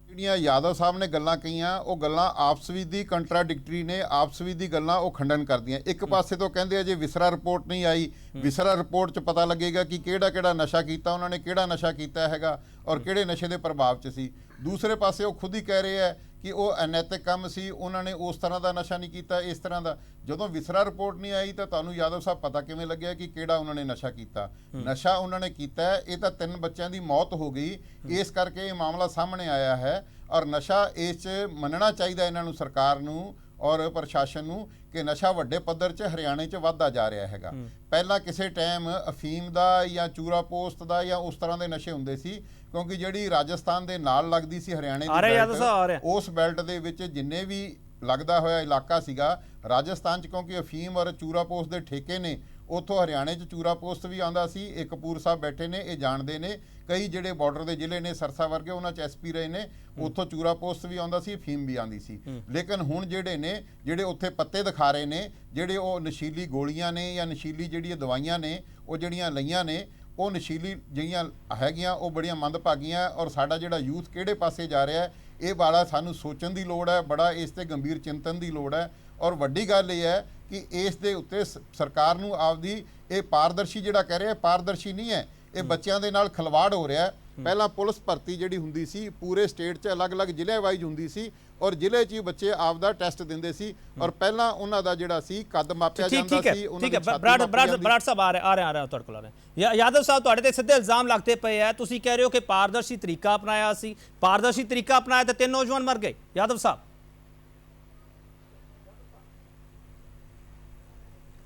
ਜਿਹੜੀਆਂ यादव साहब ने गल्लां कहीਆਂ ਉਹ ਗੱਲਾਂ ਆਪਸ ਵਿੱਚ ਦੀ ਕੰਟਰਾਡਿਕਟਰੀ ਨੇ, ਆਪਸ ਵਿੱਚ ਦੀ ਗੱਲਾਂ ਉਹ ਖੰਡਨ ਕਰਦੀਆਂ। ਇੱਕ ਪਾਸੇ ਤੋਂ ਕਹਿੰਦੇ ਆ ਜੇ ਵਿਸਰਾ ਰਿਪੋਰਟ ਨਹੀਂ ਆਈ, ਵਿਸਰਾ ਰਿਪੋਰਟ 'ਚ ਪਤਾ ਲੱਗੇਗਾ ਕਿ ਕਿਹੜਾ ਨਸ਼ਾ ਕੀਤਾ ਉਹਨਾਂ ਨੇ, ਕਿਹੜਾ ਨਸ਼ਾ ਕੀਤਾ ਹੈਗਾ ਔਰ ਕਿਹੜੇ ਨਸ਼ੇ ਦੇ ਪ੍ਰਭਾਵ 'ਚ ਸੀ। ਦੂਸਰੇ ਪਾਸੇ ਉਹ ਖੁਦ ਹੀ ਕਹਿ ਰਹੇ ਹੈ ਕਿ ਉਹ ਅਨੈਤਿਕ ਕੰਮ ਸੀ, ਉਹਨਾਂ ਨੇ ਉਸ ਤਰ੍ਹਾਂ ਦਾ ਨਸ਼ਾ ਨਹੀਂ ਕੀਤਾ, ਇਸ ਤਰ੍ਹਾਂ ਦਾ। ਜਦੋਂ ਵਿਸਰਾ ਰਿਪੋਰਟ ਨਹੀਂ ਆਈ ਤਾਂ ਤੁਹਾਨੂੰ ਯਾਦਵ ਸਾਹਿਬ ਪਤਾ ਕਿਵੇਂ ਲੱਗਿਆ ਕਿ ਕਿਹੜਾ ਉਹਨਾਂ ਨੇ ਨਸ਼ਾ ਕੀਤਾ? ਨਸ਼ਾ ਉਹਨਾਂ ਨੇ ਕੀਤਾ ਹੈ, ਇਹ ਤਾਂ 3 ਬੱਚਿਆਂ ਦੀ ਮੌਤ ਹੋ ਗਈ, ਇਸ ਕਰਕੇ ਇਹ ਮਾਮਲਾ ਸਾਹਮਣੇ ਆਇਆ ਹੈ। ਔਰ ਨਸ਼ਾ ਇਸ 'ਚ ਮੰਨਣਾ ਚਾਹੀਦਾ ਇਹਨਾਂ ਨੂੰ, ਸਰਕਾਰ ਨੂੰ ਔਰ ਪ੍ਰਸ਼ਾਸਨ ਨੂੰ, ਕਿ ਨਸ਼ਾ ਵੱਡੇ ਪੱਧਰ 'ਚ ਹਰਿਆਣੇ 'ਚ ਵੱਧਦਾ ਜਾ ਰਿਹਾ ਹੈਗਾ। ਪਹਿਲਾਂ ਕਿਸੇ ਟਾਈਮ ਅਫੀਮ ਦਾ ਜਾਂ ਚੂਰਾ ਪੋਸਤ ਦਾ ਜਾਂ ਉਸ ਤਰ੍ਹਾਂ ਦੇ ਨਸ਼ੇ ਹੁੰਦੇ ਸੀ, ਕਿਉਂਕਿ ਜਿਹੜੀ ਰਾਜਸਥਾਨ ਦੇ ਨਾਲ ਲੱਗਦੀ ਸੀ ਹਰਿਆਣੇ ਦੀ ਬੈਲਟ, ਉਸ ਬੈਲਟ ਦੇ ਵਿੱਚ ਜਿੰਨੇ ਵੀ ਲੱਗਦਾ ਹੋਇਆ ਇਲਾਕਾ ਸੀਗਾ ਰਾਜਸਥਾਨ 'ਚ, ਕਿਉਂਕਿ ਅਫੀਮ ਔਰ ਚੂਰਾ ਪੋਸਤ ਦੇ ਠੇਕੇ ਨੇ, ਉੱਥੋਂ ਹਰਿਆਣੇ 'ਚ ਚੂਰਾ ਪੋਸਤ ਵੀ ਆਉਂਦਾ ਸੀ। ਇਹ ਕਪੂਰ ਸਾਹਿਬ ਬੈਠੇ ਨੇ, ਇਹ ਜਾਣਦੇ ਨੇ। ਕਈ ਜਿਹੜੇ ਬਾਰਡਰ ਦੇ ਜ਼ਿਲ੍ਹੇ ਨੇ, ਸਰਸਾ ਵਰਗੇ, ਉਹਨਾਂ 'ਚ ਐਸਪੀ ਰਹੇ ਨੇ, ਉੱਥੋਂ ਚੂਰਾ ਪੋਸਟ ਵੀ ਆਉਂਦਾ ਸੀ, ਫੀਮ ਵੀ ਆਉਂਦੀ ਸੀ। ਲੇਕਿਨ ਹੁਣ ਜਿਹੜੇ ਉੱਥੇ ਪੱਤੇ ਦਿਖਾ ਰਹੇ ਨੇ, ਜਿਹੜੇ ਉਹ ਨਸ਼ੀਲੀ ਗੋਲੀਆਂ ਨੇ ਜਾਂ ਨਸ਼ੀਲੀ ਜਿਹੜੀਆਂ ਦਵਾਈਆਂ ਨੇ, ਉਹ ਜਿਹੜੀਆਂ ਲਈਆਂ ਨੇ, ਉਹ ਨਸ਼ੀਲੀ ਜਿਹੜੀਆਂ ਹੈਗੀਆਂ ਉਹ ਬੜੀਆਂ ਮੰਦਭਾਗੀਆਂ। ਔਰ ਸਾਡਾ ਜਿਹੜਾ ਯੂਥ ਕਿਹੜੇ ਪਾਸੇ ਜਾ ਰਿਹਾ ਹੈ, ਇਹ ਬੜਾ ਸਾਨੂੰ ਸੋਚਣ ਦੀ ਲੋੜ ਹੈ, ਬੜਾ ਇਸ ਤੇ ਗੰਭੀਰ ਚਿੰਤਨ ਦੀ ਲੋੜ ਹੈ। ਔਰ ਵੱਡੀ ਗੱਲ ਇਹ ਹੈ ਕਿ ਇਸ ਦੇ ਉੱਤੇ ਸਰਕਾਰ ਨੂੰ ਆਪਦੀ ਇਹ ਪਾਰਦਰਸ਼ੀ ਜਿਹੜਾ ਕਹਿ ਰਿਹਾ, ਪਾਰਦਰਸ਼ੀ ਨਹੀਂ ਹੈ, ਇਹ ਬੱਚਿਆਂ ਦੇ ਨਾਲ ਖਿਲਵਾੜ ਹੋ ਰਿਹਾ। ਪਹਿਲਾਂ ਪੁਲਿਸ ਭਰਤੀ ਜਿਹੜੀ ਹੁੰਦੀ ਸੀ ਪੂਰੇ ਸਟੇਟ 'ਚ ਅਲੱਗ-ਅਲੱਗ ਜ਼ਿਲ੍ਹੇ ਵਾਈਜ਼ ਹੁੰਦੀ ਸੀ, ਔਰ ਜ਼ਿਲ੍ਹੇ 'ਚ ਹੀ ਬੱਚੇ ਆਪਦਾ ਟੈਸਟ ਦਿੰਦੇ ਸੀ, ਔਰ ਪਹਿਲਾਂ ਉਹਨਾਂ ਦਾ ਜਿਹੜਾ ਸੀ ਕੱਦ ਮਾਪਿਆ ਜਾਂਦਾ ਸੀ। ਠੀਕ ਹੈ ਬਰਾੜ ਸਾਹਿਬ ਆ ਰਹੇ ਤੁਹਾਡੇ ਕੋਲ ਆ ਰਹੇ। ਯਾਦਵ ਸਾਹਿਬ, ਤੁਹਾਡੇ ਤੇ ਸਿੱਧੇ ਇਲਜ਼ਾਮ ਲੱਗਦੇ ਪਏ ਆ, ਤੁਸੀਂ ਕਹਿ ਰਹੇ ਹੋ ਕਿ ਪਾਰਦਰਸ਼ੀ ਤਰੀਕਾ ਅਪਣਾਇਆ ਸੀ, ਪਾਰਦਰਸ਼ੀ ਤਰੀਕਾ ਅਪਣਾਇਆ ਤਾਂ 3 ਨੌਜਵਾਨ ਮਰ ਗਏ। ਯਾਦਵ साहब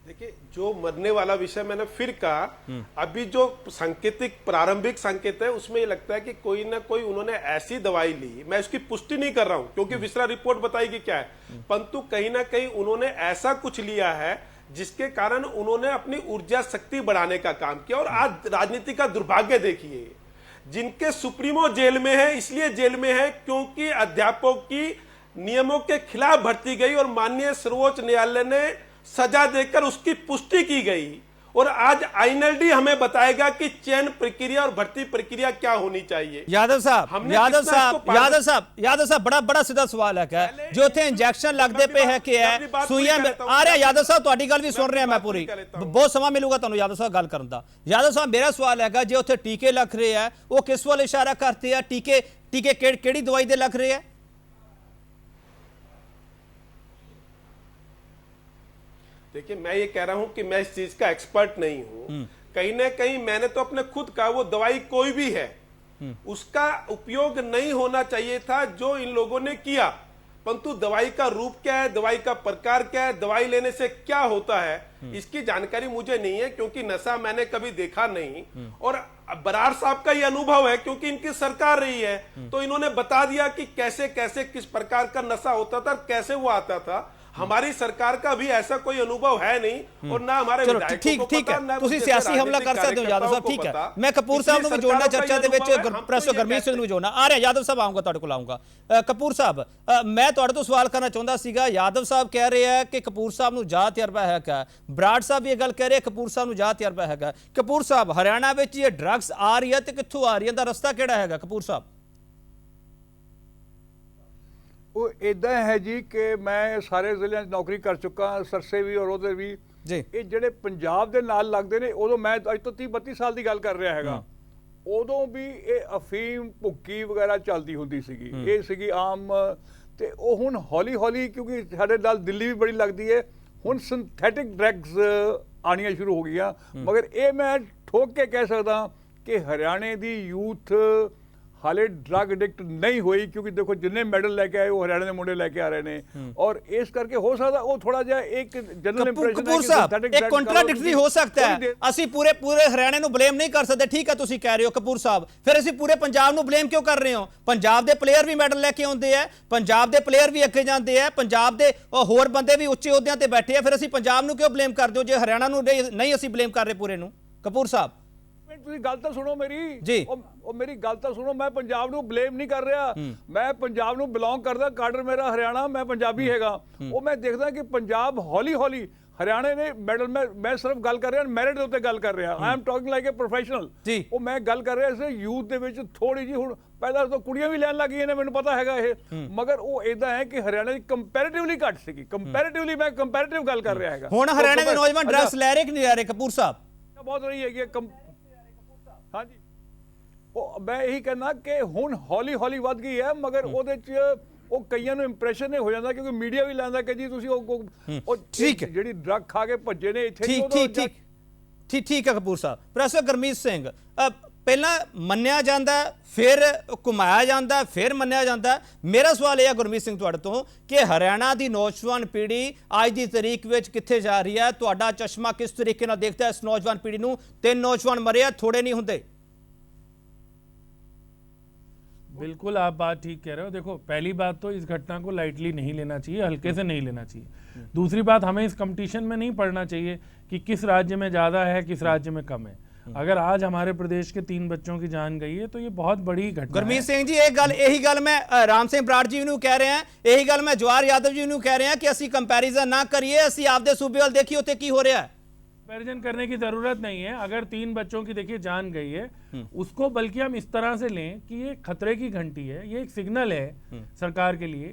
देखिए, जो मरने वाला विषय मैंने फिर कहा, अभी जो सांकेतिक प्रारंभिक संकेत है उसमें ये लगता है कि कोई ना कोई उन्होंने ऐसी दवाई ली, मैं उसकी पुष्टि नहीं कर रहा हूं क्योंकि विसरा रिपोर्ट बताएगी क्या है, परंतु कहीं ना कहीं उन्होंने ऐसा कुछ लिया है जिसके कारण उन्होंने अपनी ऊर्जा शक्ति बढ़ाने का काम किया। और आज राजनीति का दुर्भाग्य देखिए, जिनके सुप्रीमो जेल में है, इसलिए जेल में है क्योंकि अध्यापकों की नियमों के खिलाफ भर्ती गई और माननीय सर्वोच्च न्यायालय ने सजा देकर उसकी पुष्टि की गई। और आज आईएनएलडी हमें बताएगा कि चयन प्रक्रिया और भर्ती प्रक्रिया क्या होनी चाहिए। यादव साहब बड़ा सीधा सवाल है जो इत्थे इंजैक्शन लगते पे है कि है सुइयां आ रहा। यादव साहब तुहाडी गल भी सुन रहा मैं पूरी, बहुत समा मिलूगा तुहानू यादव साहब गल करन दा। यादव साहब मेरा सवाल है जो उत्थे टीके लग रहे हैं वो किस वाल इशारा करते हैं? टीके केड़ी दवाई दे लग रहे हैं? देखिए, मैं ये कह रहा हूं कि मैं इस चीज का एक्सपर्ट नहीं हूं। कहीं ना कहीं मैंने तो अपने खुद कहा वो दवाई कोई भी है उसका उपयोग नहीं होना चाहिए था जो इन लोगों ने किया, परंतु दवाई का रूप क्या है, दवाई का प्रकार क्या है, दवाई लेने से क्या होता है, इसकी जानकारी मुझे नहीं है क्योंकि नशा मैंने कभी देखा नहीं। और बराड़ साहब का ये अनुभव है क्योंकि इनकी सरकार रही है, तो इन्होंने बता दिया कि कैसे कैसे किस प्रकार का नशा होता था, कैसे वो आता था। हमारी सरकार का भी ऐसा कोई अनुभव है नहीं और ना हमारे विधायकों को पता, ना ਤੁਸੀਂ ਸਿਆਸੀ ਹਮਲਾ ਕਰ ਸਕਦੇ ਹੋ। यादव साहब ठीक है, मैं कपूर साहब ਨੂੰ ਵੀ ਜੋੜਨਾ ਚਰਚਾ ਦੇ ਵਿੱਚ, ਪ੍ਰੋਫੈਸਰ ਗੁਰਮੀਤ ਸਿੰਘ ਨੂੰ ਵੀ ਜੋੜਨਾ ਆ ਰਿਹਾ। यादव साहब ਆਉਂਗਾ ਤੁਹਾਡੇ ਕੋਲ ਆਉਂਗਾ। ਕਪੂਰ ਸਾਹਿਬ, ਮੈਂ ਤੁਹਾਡੇ ਤੋਂ ਸਵਾਲ ਕਰਨਾ ਚਾਹੁੰਦਾ ਸੀਗਾ। यादव साहब ਕਹਿ ਰਹੇ ਆ ਕਿ ਕਪੂਰ ਸਾਹਿਬ ਨੂੰ ਜ਼ਿਆਦਾ ਤਜਰਬਾ ਹੈਗਾ, ਬਰਾੜ ਸਾਹਿਬ ਵੀ ਇਹ ਗੱਲ ਕਹਿ ਰਹੇ ਕਪੂਰ ਸਾਹਿਬ ਨੂੰ ਜ਼ਿਆਦਾ ਤਜਰਬਾ ਹੈਗਾ। ਕਪੂਰ ਸਾਹਿਬ, ਹਰਿਆਣਾ ਵਿੱਚ ਇਹ ਡਰੱਗਸ ਆ ਰਹੀ ਹੈ ਤੇ ਕਿੱਥੋਂ ਆ ਰਹੀ ਹੈ, ਦਾ ਰਸਤਾ ਕਿਹੜਾ ਹੈਗਾ ਕਪੂਰ ਸਾਹਿਬ? ਉਹ ਇਦਾਂ ਹੈ ਜੀ ਕਿ ਮੈਂ ਸਾਰੇ ਜ਼ਿਲ੍ਹਿਆਂ 'ਚ ਨੌਕਰੀ ਕਰ ਚੁੱਕਾ, ਸਰਸੇ ਵੀ ਔਰ ਉਹਦੇ ਵੀ ਜੀ। ਇਹ ਜਿਹੜੇ ਪੰਜਾਬ ਦੇ ਨਾਲ ਲੱਗਦੇ ਨੇ, ਉਦੋਂ ਮੈਂ ਅੱਜ ਤੋਂ 30-32 ਸਾਲ ਦੀ ਗੱਲ ਕਰ ਰਿਹਾ ਹੈਗਾ, ਉਦੋਂ ਵੀ ਇਹ ਅਫੀਮ ਭੁੱਕੀ ਵਗੈਰਾ ਚੱਲਦੀ ਹੁੰਦੀ ਸੀਗੀ, ਇਹ ਸੀਗੀ ਆਮ। ਤੇ ਉਹ ਹੁਣ ਹੌਲੀ ਹੌਲੀ, ਕਿਉਂਕਿ ਸਾਡੇ ਨਾਲ ਦਿੱਲੀ ਵੀ ਬੜੀ ਲੱਗਦੀ ਹੈ, ਹੁਣ ਸਿੰਥੈਟਿਕ ਡਰੱਗਸ ਆਉਣੀਆਂ ਸ਼ੁਰੂ ਹੋ ਗਈਆਂ। ਮਗਰ ਇਹ ਮੈਂ ਠੋਕ ਕੇ ਕਹਿ ਸਕਦਾ ਕਿ ਹਰਿਆਣੇ ਦੀ ਯੂਥ ਹਾਲੇ ਡਰੱਗ ਐਡਿਕਟ ਨਹੀਂ ਹੋਈ, ਕਿਉਂਕਿ ਦੇਖੋ ਜਿੰਨੇ ਮੈਡਲ ਲੈ ਕੇ ਆਏ ਉਹ ਹਰਿਆਣੇ ਦੇ ਮੁੰਡੇ ਲੈ ਕੇ ਆ ਰਹੇ ਨੇ, ਔਰ ਇਸ ਕਰਕੇ ਹੋ ਸਕਦਾ ਉਹ ਥੋੜਾ ਜਿਹਾ ਇੱਕ ਜਨਰਲ ਇੰਪ੍ਰੈਸ਼ਨ ਕਪੂਰ ਸਾਹਿਬ ਇੱਕ ਕੰਟਰਾਡਿਕਟਰੀ ਹੋ ਸਕਦਾ ਹੈ। ਅਸੀਂ ਪੂਰੇ ਹਰਿਆਣੇ ਨੂੰ ਬਲੇਮ ਨਹੀਂ ਕਰ ਸਕਦੇ, ਠੀਕ ਹੈ ਤੁਸੀਂ ਕਹਿ ਰਹੇ ਹੋ ਕਪੂਰ ਸਾਹਿਬ, ਫਿਰ ਅਸੀਂ ਪੂਰੇ ਪੰਜਾਬ ਨੂੰ ਬਲੇਮ ਕਿਉਂ ਕਰ ਰਹੇ ਹੋ? ਪੰਜਾਬ ਦੇ ਪਲੇਅਰ ਵੀ ਮੈਡਲ ਲੈ ਕੇ ਆਉਂਦੇ ਆ, ਪੰਜਾਬ ਦੇ ਪਲੇਅਰ ਵੀ ਅੱਗੇ ਜਾਂਦੇ ਆ, ਪੰਜਾਬ ਦੇ ਹੋਰ ਬੰਦੇ ਵੀ ਉੱਚੇ ਅਹੁਦਿਆਂ ਤੇ ਬੈਠੇ ਆ, ਫਿਰ ਅਸੀਂ ਪੰਜਾਬ ਨੂੰ ਕਿਉਂ ਬਲੇਮ ਕਰਦੇ ਹੋ ਜੇ ਹਰਿਆਣਾ ਨੂੰ ਨਹੀਂ ਅਸੀਂ ਬਲੇਮ ਕਰ ਰਹੇ ਪੂਰੇ ਨੂੰ? ਕਪੂਰ ਸਾਹਿਬ ਤੁਸੀਂ ਗੱਲ ਤਾਂ ਸੁਣੋ ਮੇਰੀ ਜੀ, ਉਹ ਮੇਰੀ ਗੱਲ ਤਾਂ ਸੁਣੋ। ਮੈਂ ਪੰਜਾਬ ਨੂੰ ਬਲੇਮ ਨਹੀਂ ਕਰ ਰਿਹਾ, ਮੈਂ ਪੰਜਾਬ ਨੂੰ ਬਿਲੋਂਗ ਕਰਦਾ, ਕਾਡਰ ਮੇਰਾ ਹਰਿਆਣਾ, ਮੈਂ ਪੰਜਾਬੀ ਹੈਗਾ। ਉਹ ਮੈਂ ਦੇਖਦਾ ਕਿ ਪੰਜਾਬ ਹੌਲੀ ਹੌਲੀ ਹਰਿਆਣੇ ਨੇ ਮੈਡਲ, ਮੈਂ ਸਿਰਫ ਗੱਲ ਕਰ ਰਿਹਾ ਮੈਰਿਟ ਦੇ ਉੱਤੇ ਗੱਲ ਕਰ ਰਿਹਾ, I am talking like a professional. ਉਹ ਮੈਂ ਗੱਲ ਕਰ ਰਿਹਾ ਇਸ ਯੂਥ ਦੇ ਵਿੱਚ ਥੋੜੀ ਜਿਹੀ, ਹੁਣ ਪਹਿਲਾਂ ਤਾਂ ਕੁੜੀਆਂ ਵੀ ਲੈਣ ਲੱਗ ਗਈਆਂ ਨੇ, ਮੈਨੂੰ ਪਤਾ ਹੈਗਾ ਇਹ, ਮਗਰ ਉਹ ਇਦਾਂ ਹੈ ਕਿ ਹਰਿਆਣੇ ਦੀ ਕੰਪੈਰੀਟਿਵਲੀ ਘੱਟ ਸੀਗੀ, ਕੰਪੈਰੀਟਿਵਲੀ ਮੈਂ ਕੰਪੈਰੀਟਿਵ ਗੱਲ ਕਰ ਰਿਹਾ ਹੈਗਾ। ਹੁਣ ਹਰਿਆਣੇ ਦੇ ਨੌਜਵਾਨ ਡਰੱਗਸ ਲੈ ਰਹੇ ਕਿ ਨਹੀਂ ਲੈ ਰਹੇ ਕਪੂਰ ਸਾਹਿਬ? ਬਹੁਤ ਰਹੀ ਹੈਗੀ ਹਾਂਜੀ, ਉਹ ਮੈਂ ਇਹੀ ਕਹਿੰਦਾ ਕਿ ਹੁਣ ਹੌਲੀ ਹੌਲੀ ਵੱਧ ਗਈ ਹੈ, ਮਗਰ ਉਹਦੇ 'ਚ ਉਹ ਕਈਆਂ ਨੂੰ ਇੰਪ੍ਰੈਸ਼ਨ ਇਹ ਹੋ ਜਾਂਦਾ ਕਿਉਂਕਿ ਮੀਡੀਆ ਵੀ ਲੈਂਦਾ ਕਿ ਜੀ ਤੁਸੀਂ ਉਹ ਠੀਕ ਹੈ। ਜਿਹੜੀ ਡਰੱਗ ਖਾ ਕੇ ਭੱਜੇ ਨੇ ਇੱਥੇ ਠੀਕ ਹੈ ਕਪੂਰ ਸਾਹਿਬ। ਪ੍ਰੋਫੈਸਰ ਗੁਰਮੀਤ ਸਿੰਘ, ਪਹਿਲਾਂ ਮੰਨਿਆ ਜਾਂਦਾ ਫਿਰ ਘੁਮਾਇਆ ਜਾਂਦਾ ਫਿਰ ਮੰਨਿਆ ਜਾਂਦਾ। ਮੇਰਾ ਸਵਾਲ ਇਹ ਹੈ ਗੁਰਮੀਤ ਸਿੰਘ ਤੁਹਾਡੇ ਤੋਂ ਕਿ ਹਰਿਆਣਾ ਦੀ ਨੌਜਵਾਨ ਪੀੜ੍ਹੀ ਅੱਜ ਦੀ ਤਰੀਕ ਵਿੱਚ ਕਿੱਥੇ ਜਾ ਰਹੀ ਹੈ? ਤੁਹਾਡਾ ਚਸ਼ਮਾ ਕਿਸ ਤਰੀਕੇ ਨਾਲ ਦੇਖਦਾ ਹੈ ਇਸ ਨੌਜਵਾਨ ਪੀੜ੍ਹੀ ਨੂੰ? 3 ਨੌਜਵਾਨ मरे हैं, थोड़े नहीं होंगे। बिल्कुल आप बात ठीक कह रहे हो। देखो, पहली बात तो इस घटना को लाइटली नहीं लेना चाहिए, हल्के से नहीं लेना चाहिए। दूसरी बात, हमें इस कंपटीशन में नहीं पड़ना चाहिए कि किस राज्य में ज़्यादा है किस राज्य में कम है। अगर आज हमारे प्रदेश के 3 बच्चों की जान गई है तो ये बहुत बड़ी घटना। गुरमीत सिंह जी, यही गल मैं राम सिंह बराड़ जी नूं कह रहे हैं, यही गल मैं जवाहर यादव जी नूं कह रहे हैं कि असी कंपैरिजन ना करिए, असी आपदे सूबे वाल देखिए उत्ते की हो रहा है। कंपैरिजन करने की जरूरत नहीं है। अगर 3 बच्चों की देखिए जान गई है, उसको बल्कि हम इस तरह से लें कि ये खतरे की घंटी है, ये एक सिग्नल है सरकार के लिए,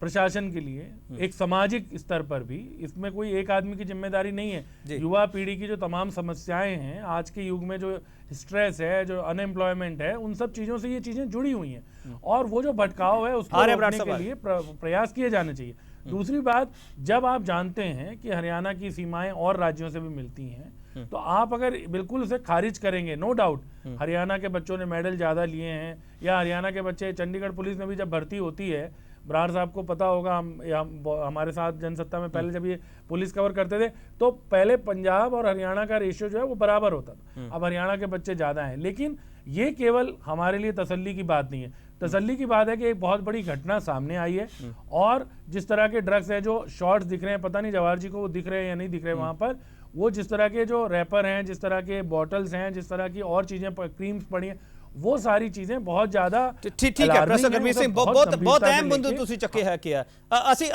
प्रशासन के लिए, एक सामाजिक स्तर पर भी। इसमें कोई एक आदमी की जिम्मेदारी नहीं है। युवा पीढ़ी की जो तमाम समस्याएं हैं आज के युग में, जो स्ट्रेस है, जो अनएम्प्लॉयमेंट है, उन सब चीजों से ये चीजें जुड़ी हुई हैं और वो जो भटकाव है उसको रोकने के लिए प्रयास किए जाने चाहिए। दूसरी बात, जब आप जानते हैं कि हरियाणा की सीमाएं और राज्यों से भी मिलती हैं, तो आप अगर बिल्कुल उसे खारिज करेंगे, नो डाउट हरियाणा के बच्चों ने मेडल ज़्यादा लिए हैं या हरियाणा के बच्चे, चंडीगढ़ पुलिस में भी जब भर्ती होती है, बराड़ साहब को पता होगा, हमारे साथ जनसत्ता में पहले जब ये पुलिस कवर करते थे तो पहले पंजाब और हरियाणा का रेशियो जो है वो बराबर होता था। अब हरियाणा के बच्चे ज़्यादा हैं, लेकिन ये केवल हमारे लिए तसल्ली की बात नहीं है। तसल्ली की बात है कि एक बहुत बड़ी घटना सामने आई है और जिस तरह के ड्रग्स है, जो शॉट्स दिख रहे हैं, पता नहीं जवाहर जी को वो दिख रहे हैं या नहीं दिख रहे वहां पर, वो जिस तरह के जो रैपर हैं, जिस तरह के बॉटल्स हैं, जिस तरह की और चीजें क्रीम्स पड़ी हैं, वो सारी चीजें बहुत ज्यादा ठीक है। प्रोफेसर गुरमीत सिंह, बहुत अहम बिंदु ਤੁਸੀਂ ਚੱਕੇ ਹੈ ਕਿ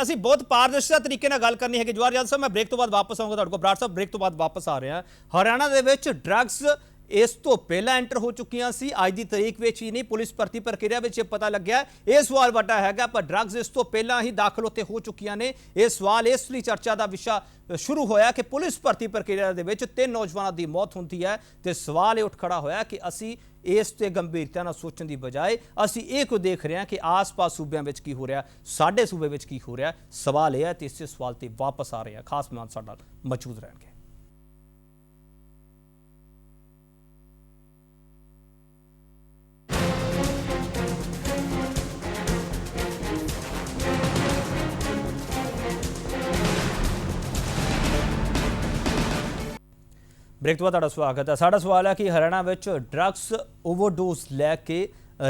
ਅਸੀਂ ਬਹੁਤ ਪਾਰਦਰਸ਼ਤਾ ਤਰੀਕੇ ਨਾਲ ਗੱਲ ਕਰਨੀ ਹੈ ਕਿ ਜਵਾਹਰ ਯਾਦਵ ਸਾਹਿਬ, ਮੈਂ ਬ੍ਰੇਕ ਤੋਂ ਬਾਅਦ ਵਾਪਸ ਆਉਂਗਾ ਤੁਹਾਡੇ ਕੋਲ। ਬਰਾੜ ਸਾਹਿਬ, ਬ੍ਰੇਕ ਤੋਂ ਬਾਅਦ ਵਾਪਸ ਆ ਰਹੇ ਹਾਂ। ਹਰਿਆਣਾ ਦੇ ਵਿੱਚ ਡਰੱਗਸ ਇਸ ਤੋਂ ਪਹਿਲਾਂ ਐਂਟਰ ਹੋ ਚੁੱਕੀਆਂ ਸੀ, ਅੱਜ ਦੀ ਤਾਰੀਖ ਵਿੱਚ ਹੀ ਨਹੀਂ, ਪੁਲਿਸ ਭਰਤੀ ਪ੍ਰਕਿਰਿਆ ਵਿੱਚ ਇਹ ਪਤਾ ਲੱਗਿਆ। ਇਹ ਸਵਾਲ ਵੱਡਾ ਹੈਗਾ, ਪਰ ਡਰੱਗਸ ਇਸ ਤੋਂ ਪਹਿਲਾਂ ਹੀ ਦਾਖਲ ਉੱਤੇ ਹੋ ਚੁੱਕੀਆਂ ਨੇ। ਇਹ ਸਵਾਲ ਇਸ ਲਈ ਚਰਚਾ ਦਾ ਵਿਸ਼ਾ ਸ਼ੁਰੂ ਹੋਇਆ ਕਿ ਪੁਲਿਸ ਭਰਤੀ ਪ੍ਰਕਿਰਿਆ ਦੇ ਵਿੱਚ 3 ਨੌਜਵਾਨਾਂ ਦੀ ਮੌਤ ਹੁੰਦੀ ਹੈ ਤੇ ਸਵਾਲ ਇਹ ਉੱਠ ਖੜਾ ਹੋਇਆ ਕਿ ਅਸੀਂ ਇਸ ਤੇ ਗੰਭੀਰਤਾ ਨਾਲ ਸੋਚਣ ਦੀ ਬਜਾਏ ਅਸੀਂ ਇਹ ਕਿਉਂ ਦੇਖ ਰਹੇ ਹਾਂ ਕਿ ਆਸ-ਪਾਸ ਸੂਬਿਆਂ ਵਿੱਚ ਕੀ ਹੋ ਰਿਹਾ, ਸਾਡੇ ਸੂਬੇ ਵਿੱਚ ਕੀ ਹੋ ਰਿਹਾ। ਸਵਾਲ ਇਹ ਹੈ ਤੇ ਇਸੇ ਸਵਾਲ ਤੇ ਵਾਪਸ ਆ ਰਹੇ ਹਾਂ। ਖਾਸ ਮਹਿਮਾਨ ਸਾਡੇ ਨਾਲ ਮੌਜੂਦ ਰਹਿਣਗੇ। ब्रेक तो बाद स्वागत है। साडा सवाल है कि हरियाणा विच ड्रग्स ओवरडोज लैके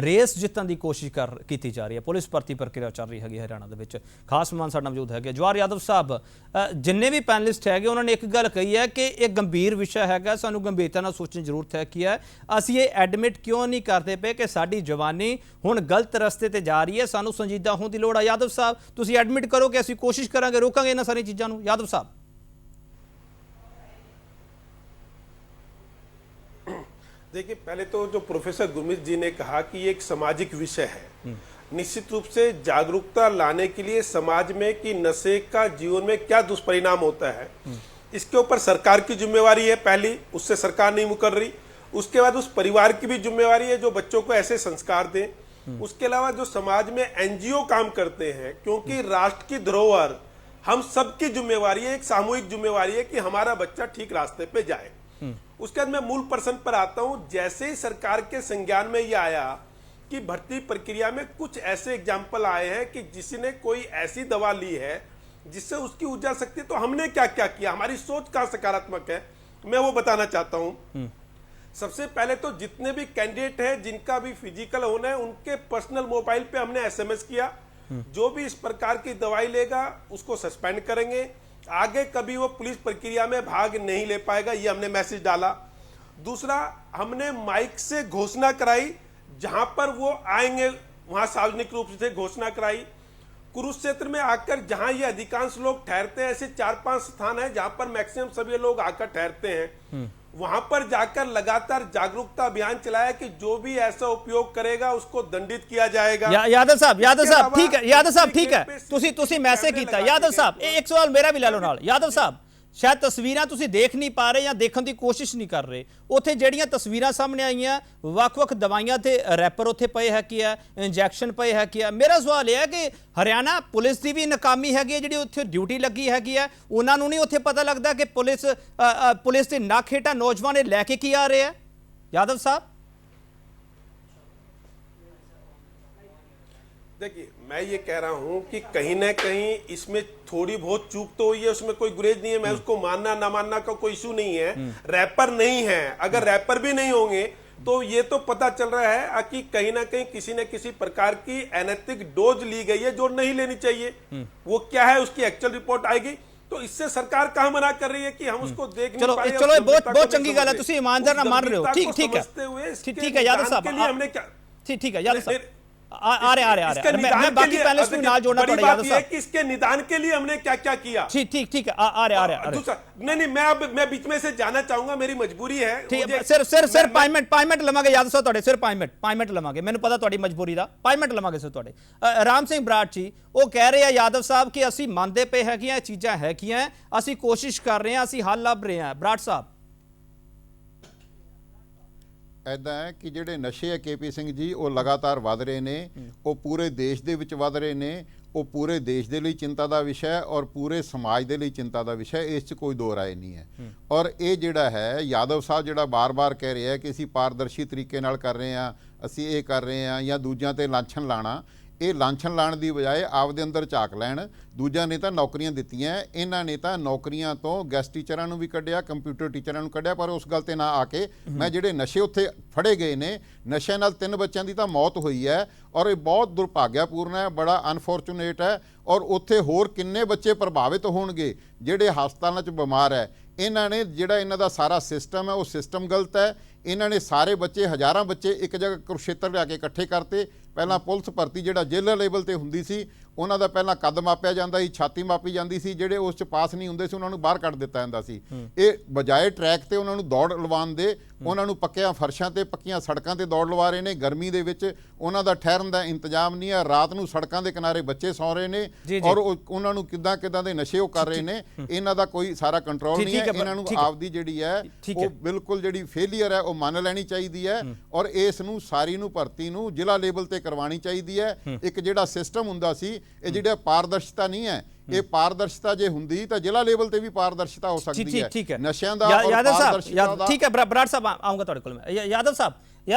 रेस जितन की कोशिश की जा रही है, पुलिस भर्ती प्रक्रिया चल रही है हरियाणा के। खास मेहमान साडे नाल मौजूद है जवाहर यादव साहब। जिन्ने भी पैनलिस्ट है उन्होंने एक गल कही है कि एक गंभीर विषय है, सानू गंभीरता नाल सोचने की जरूरत है कि असीं ये एडमिट क्यों नहीं करते पे कि साडी जवानी हुण गलत रस्ते ते जा रही है, सानू संजीदा होने की लोड़ है। यादव साहब, तुसीं एडमिट करो कि असीं कोशिश करांगे, रोकांगे इन्हां सारी चीज़ां नूं। यादव साहब, देखिए, पहले तो जो प्रोफेसर गुरमीत जी ने कहा कि ये एक सामाजिक विषय है, निश्चित रूप से जागरूकता लाने के लिए समाज में कि नशे का जीवन में क्या दुष्परिणाम होता है, इसके ऊपर सरकार की जिम्मेवारी है। पहली, उससे सरकार नहीं मुकर रही। उसके बाद उस परिवार की भी जिम्मेवारी है जो बच्चों को ऐसे संस्कार दें। उसके अलावा जो समाज में एनजीओ काम करते हैं, क्योंकि राष्ट्र की धरोहर हम सबकी जिम्मेवारी है, एक सामूहिक जिम्मेवारी है कि हमारा बच्चा ठीक रास्ते पे जाए। उसके बाद मैं मूल प्रश्न पर आता हूं। जैसे ही सरकार के संज्ञान में यह आया कि भर्ती प्रक्रिया में कुछ ऐसे एग्जाम्पल आए हैं कि जिसने कोई ऐसी दवा ली है जिससे उसकी ऊर्जा शक्ति, तो हमने क्या क्या किया, हमारी सोच का सकारात्मक है, मैं वो बताना चाहता हूं। सबसे पहले तो जितने भी कैंडिडेट हैं जिनका भी फिजिकल होना है, उनके पर्सनल मोबाइल पे हमने एसएमएस किया, जो भी इस प्रकार की दवाई लेगा उसको सस्पेंड करेंगे, आगे कभी वो पुलिस प्रक्रिया में भाग नहीं ले पाएगा, ये हमने मैसेज डाला। दूसरा, हमने माइक से घोषणा कराई, जहां पर वो आएंगे वहां सार्वजनिक रूप से घोषणा कराई। कुरुक्षेत्र में आकर जहां ये अधिकांश लोग ठहरते हैं, ऐसे 4-5 स्थान है जहां पर मैक्सिमम सभी लोग आकर ठहरते हैं, वहां पर जाकर लगातार जागरूकता अभियान चलाया कि जो भी ऐसा उपयोग करेगा उसको दंडित किया जाएगा। यादव साहब ठीक है, यादव साहब ठीक है, तुसी मैसेज कीता। यादव साहब, एक सवाल मेरा भी ले लो नाल। यादव साहब, ਸ਼ਾਇਦ ਤਸਵੀਰਾਂ ਤੁਸੀਂ ਦੇਖ ਨਹੀਂ ਪਾ ਰਹੇ ਜਾਂ ਦੇਖਣ ਦੀ ਕੋਸ਼ਿਸ਼ ਨਹੀਂ ਕਰ ਰਹੇ। ਉੱਥੇ ਜਿਹੜੀਆਂ ਤਸਵੀਰਾਂ ਸਾਹਮਣੇ ਆਈਆਂ, ਵੱਖ-ਵੱਖ ਦਵਾਈਆਂ ਤੇ ਰੈਪਰ ਉੱਥੇ ਪਏ ਹੈ ਕੀ ਹੈ, ਇੰਜੈਕਸ਼ਨ ਪਏ ਹੈ ਕੀ ਹੈ। ਮੇਰਾ ਸਵਾਲ ਇਹ ਹੈ ਕਿ ਹਰਿਆਣਾ ਪੁਲਿਸ ਦੀ ਵੀ ਨਾਕਾਮੀ ਹੈਗੀ ਹੈ, ਜਿਹੜੀ ਉੱਥੇ ਡਿਊਟੀ ਲੱਗੀ ਹੈਗੀ ਹੈ, ਉਹਨਾਂ ਨੂੰ ਨਹੀਂ ਉੱਥੇ ਪਤਾ ਲੱਗਦਾ ਕਿ ਪੁਲਿਸ ਦੇ ਨੱਕ ਹੇਠਾਂ ਨੌਜਵਾਨ ਇਹ ਲੈ ਕੇ ਕੀ ਆ ਰਹੇ ਹੈ। यादव साहब देखिए, मैं ये कह रहा हूं कि कहीं ना कहीं इसमें थोड़ी बहुत चूक तो हुई है, उसमें कोई गुरेज नहीं है। मैं उसको मानना ना मानना का कोई इशू नहीं है। रैपर नहीं है, अगर रैपर भी नहीं होंगे तो ये तो पता चल रहा है कि कहीं ना कहीं किसी न किसी प्रकार की अनैतिक डोज ली गई है जो नहीं लेनी चाहिए। वो क्या है, उसकी एक्चुअल रिपोर्ट आएगी। तो इससे सरकार कहाँ मना कर रही है कि हम उसको देख नहीं पा रहे हैं। चलो बहुत चंगी गल है, तुसी ईमानदार ना मान रहे हो। ठीक है यादव साहब, हमने क्या ठीक है यादव साहब आ रहे मैं बाकी पैनलिस्ट को नाल जोड़ना पड़ेगा यादव साहब कि इसके निदान के लिए हमने क्या क्या किया। ठीक है आ रहे नहीं मैं बीच में से जाना चाहूंगा, मेरी मजबूरी है। ठीक है सिर 5 मिनट लवांगे यादव साहब ਤੁਹਾਡੇ ਸਿਰ 5 ਮਿੰਟ ਲਵਾਂਗੇ। ਮੈਨੂੰ ਪਤਾ ਤੁਹਾਡੀ ਮਜਬੂਰੀ ਦਾ, 5 ਮਿੰਟ ਲਵਾਂਗੇ ਸਿਰ ਤੁਹਾਡੇ। ਰਾਮ ਸਿੰਘ ਬਰਾੜ ਜੀ ਉਹ ਕਹਿ ਰਹੇ ਆ यादव ਸਾਹਿਬ ਕਿ ਅਸੀਂ ਮੰਨਦੇ ਪਏ ਹੈਗੀਆਂ ਇਹ ਚੀਜ਼ਾਂ ਹੈਗੀਆਂ, ਅਸੀਂ ਕੋਸ਼ਿਸ਼ ਕਰ ਰਹੇ ਹਾਂ, ਅਸੀਂ ਹੱਲ ਲੱਭ ਰਹੇ ਹਾਂ। ਬਰਾੜ ਸਾਹਿਬ ਐਦਾਂ ਹੈ ਕਿ ਜਿਹੜੇ ਨਸ਼ੇ ਹੈ KP ਸਿੰਘ ਜੀ ਉਹ ਲਗਾਤਾਰ ਵੱਧ ਰਹੇ ਨੇ, ਉਹ ਪੂਰੇ ਦੇਸ਼ ਦੇ ਵਿੱਚ ਵੱਧ ਰਹੇ ਨੇ। ਉਹ ਪੂਰੇ ਦੇਸ਼ ਦੇ ਲਈ ਚਿੰਤਾ ਦਾ ਵਿਸ਼ਾ ਹੈ ਔਰ ਪੂਰੇ ਸਮਾਜ ਦੇ ਲਈ ਚਿੰਤਾ ਦਾ ਵਿਸ਼ਾ ਹੈ, ਇਸ 'ਚ ਕੋਈ ਦੋ ਰਾਏ ਨਹੀਂ ਹੈ। ਔਰ ਇਹ ਜਿਹੜਾ ਹੈ यादव ਸਾਹਿਬ ਜਿਹੜਾ ਬਾਰ-ਬਾਰ ਕਹਿ ਰਿਹਾ ਕਿ ਅਸੀਂ ਪਾਰਦਰਸ਼ੀ ਤਰੀਕੇ ਨਾਲ ਕਰ ਰਹੇ ਹਾਂ, ਅਸੀਂ ਇਹ ਕਰ ਰਹੇ ਹਾਂ ਜਾਂ ਦੂਜਿਆਂ ਤੇ ਲਾਂਛਨ ਲਾਣਾ, ਇਹ ਲਾਂਛਨ ਲਾਣ ਦੀ ਬਜਾਏ ਆਪਦੇ ਅੰਦਰ ਝਾਕ ਲੈਣ। ਦੂਜਿਆਂ ਨੇ ਤਾਂ ਨੌਕਰੀਆਂ ਦਿੱਤੀਆਂ, ਇਹਨਾਂ ਨੇ ਤਾਂ ਨੌਕਰੀਆਂ ਤੋਂ ਗੈਸਟ ਟੀਚਰਾਂ ਨੂੰ ਵੀ ਕੱਢਿਆ, ਕੰਪਿਊਟਰ ਟੀਚਰਾਂ ਨੂੰ ਕੱਢਿਆ, ਪਰ ਉਸ ਗੱਲ ਤੇ ਨਾ ਆ ਕੇ ਮੈਂ ਜਿਹੜੇ ਨਸ਼ੇ ਉੱਥੇ ਫੜੇ ਗਏ ਨੇ, ਨਸ਼ਿਆਂ ਨਾਲ 3 ਬੱਚਿਆਂ ਦੀ ਤਾਂ ਮੌਤ ਹੋਈ ਹੈ ਔਰ ਇਹ ਬਹੁਤ ਦੁਰਭਾਗਿਆਪੂਰਨ ਹੈ, ਬੜਾ ਅਨਫੋਰਚੂਨੇਟ ਹੈ। ਔਰ ਉੱਥੇ ਹੋਰ ਕਿੰਨੇ ਬੱਚੇ ਪ੍ਰਭਾਵਿਤ ਹੋਣਗੇ ਜਿਹੜੇ ਹਸਪਤਾਲਾਂ 'ਚ ਬਿਮਾਰ ਹੈ। ਇਹਨਾਂ ਨੇ ਜਿਹੜਾ ਇਹਨਾਂ ਦਾ ਸਾਰਾ ਸਿਸਟਮ ਹੈ ਉਹ ਸਿਸਟਮ ਗਲਤ ਹੈ। ਇਹਨਾਂ ਨੇ ਸਾਰੇ ਬੱਚੇ, ਹਜ਼ਾਰਾਂ ਬੱਚੇ ਇੱਕ ਜਗ੍ਹਾ ਕੁਰੂਕਸ਼ੇਤਰ ਲਿਆ ਕੇ ਇਕੱਠੇ ਕਰਤੇ। ਪਹਿਲਾਂ ਪੁਲਿਸ ਭਰਤੀ ਜਿਹੜਾ ਜ਼ਿਲ੍ਹਾ ਲੈਵਲ ਤੇ ਹੁੰਦੀ ਸੀ, ਉਹਨਾਂ ਦਾ ਪਹਿਲਾਂ ਕੱਦ ਮਾਪਿਆ ਜਾਂਦਾ ਸੀ, ਛਾਤੀ ਮਾਪੀ ਜਾਂਦੀ ਸੀ, ਜਿਹੜੇ ਉਸ 'ਚ ਪਾਸ ਨਹੀਂ ਹੁੰਦੇ ਸੀ ਉਹਨਾਂ ਨੂੰ ਬਾਹਰ ਕੱਢ ਦਿੱਤਾ ਜਾਂਦਾ ਸੀ। ਇਹ ਬਜਾਏ ਟਰੈਕ ਤੇ ਉਹਨਾਂ ਨੂੰ ਦੌੜ ਲਵਾਉਣ ਦੇ, ਉਹਨਾਂ ਨੂੰ ਪੱਕਿਆਂ ਫਰਸ਼ਾਂ ਤੇ ਪੱਕੀਆਂ ਸੜਕਾਂ ਤੇ ਦੌੜ ਲਵਾ ਰਹੇ ਨੇ। ਗਰਮੀ ਦੇ ਵਿੱਚ ਉਹਨਾਂ ਦਾ ਠਹਿਰਨ ਦਾ ਇੰਤਜ਼ਾਮ ਨਹੀਂ ਹੈ, ਰਾਤ ਨੂੰ ਸੜਕਾਂ ਦੇ ਕਿਨਾਰੇ ਬੱਚੇ ਸੌਂ ਰਹੇ ਨੇ ਔਰ ਉਹਨਾਂ ਨੂੰ ਕਿੱਦਾਂ ਦੇ ਨਸ਼ੇ ਉਹ ਕਰ ਰਹੇ ਨੇ। ਇਹਨਾਂ ਦਾ ਕੋਈ ਸਾਰਾ ਕੰਟਰੋਲ ਨਹੀਂ ਹੈ। ਇਹਨਾਂ ਨੂੰ ਆਪਦੀ ਜਿਹੜੀ ਹੈ ਉਹ ਬਿਲਕੁਲ ਜਿਹੜੀ ਫੇਲੀਅਰ ਹੈ ਉਹ ਮੰਨ ਲੈਣੀ ਚਾਹੀਦੀ ਹੈ ਔਰ ਇਸ ਨੂੰ ਸਾਰੀ ਨੂੰ ਭਰਤੀ ਨੂੰ ਜ਼ਿਲ੍ਹਾ ਲੈਵਲ ਤੇ ਕਰਵਾਉਣੀ ਚਾਹੀਦੀ ਹੈ। ਇੱਕ ਜਿਹੜਾ ਸਿਸਟਮ ਹੁੰਦਾ ਸੀ, ਇਹ ਜਿਹੜਾ ਪਾਰਦਰਸ਼ਤਾ ਨਹੀਂ ਹੈ, ਇਹ ਪਾਰਦਰਸ਼ਤਾ ਜੇ ਹੁੰਦੀ ਤਾਂ ਜ਼ਿਲ੍ਹਾ ਲੈਵਲ ਤੇ ਵੀ ਪਾਰਦਰਸ਼ਤਾ ਹੋ ਸਕਦੀ ਹੈ। ਨਸ਼ਿਆਂ ਦਾ ਔਰ ਪਾਰਦਰਸ਼ਤਾ ਦਾ। ठीक है बराड़ साहब आऊंगा ਤੁਹਾਡੇ ਕੋਲ मैं। यादव साहब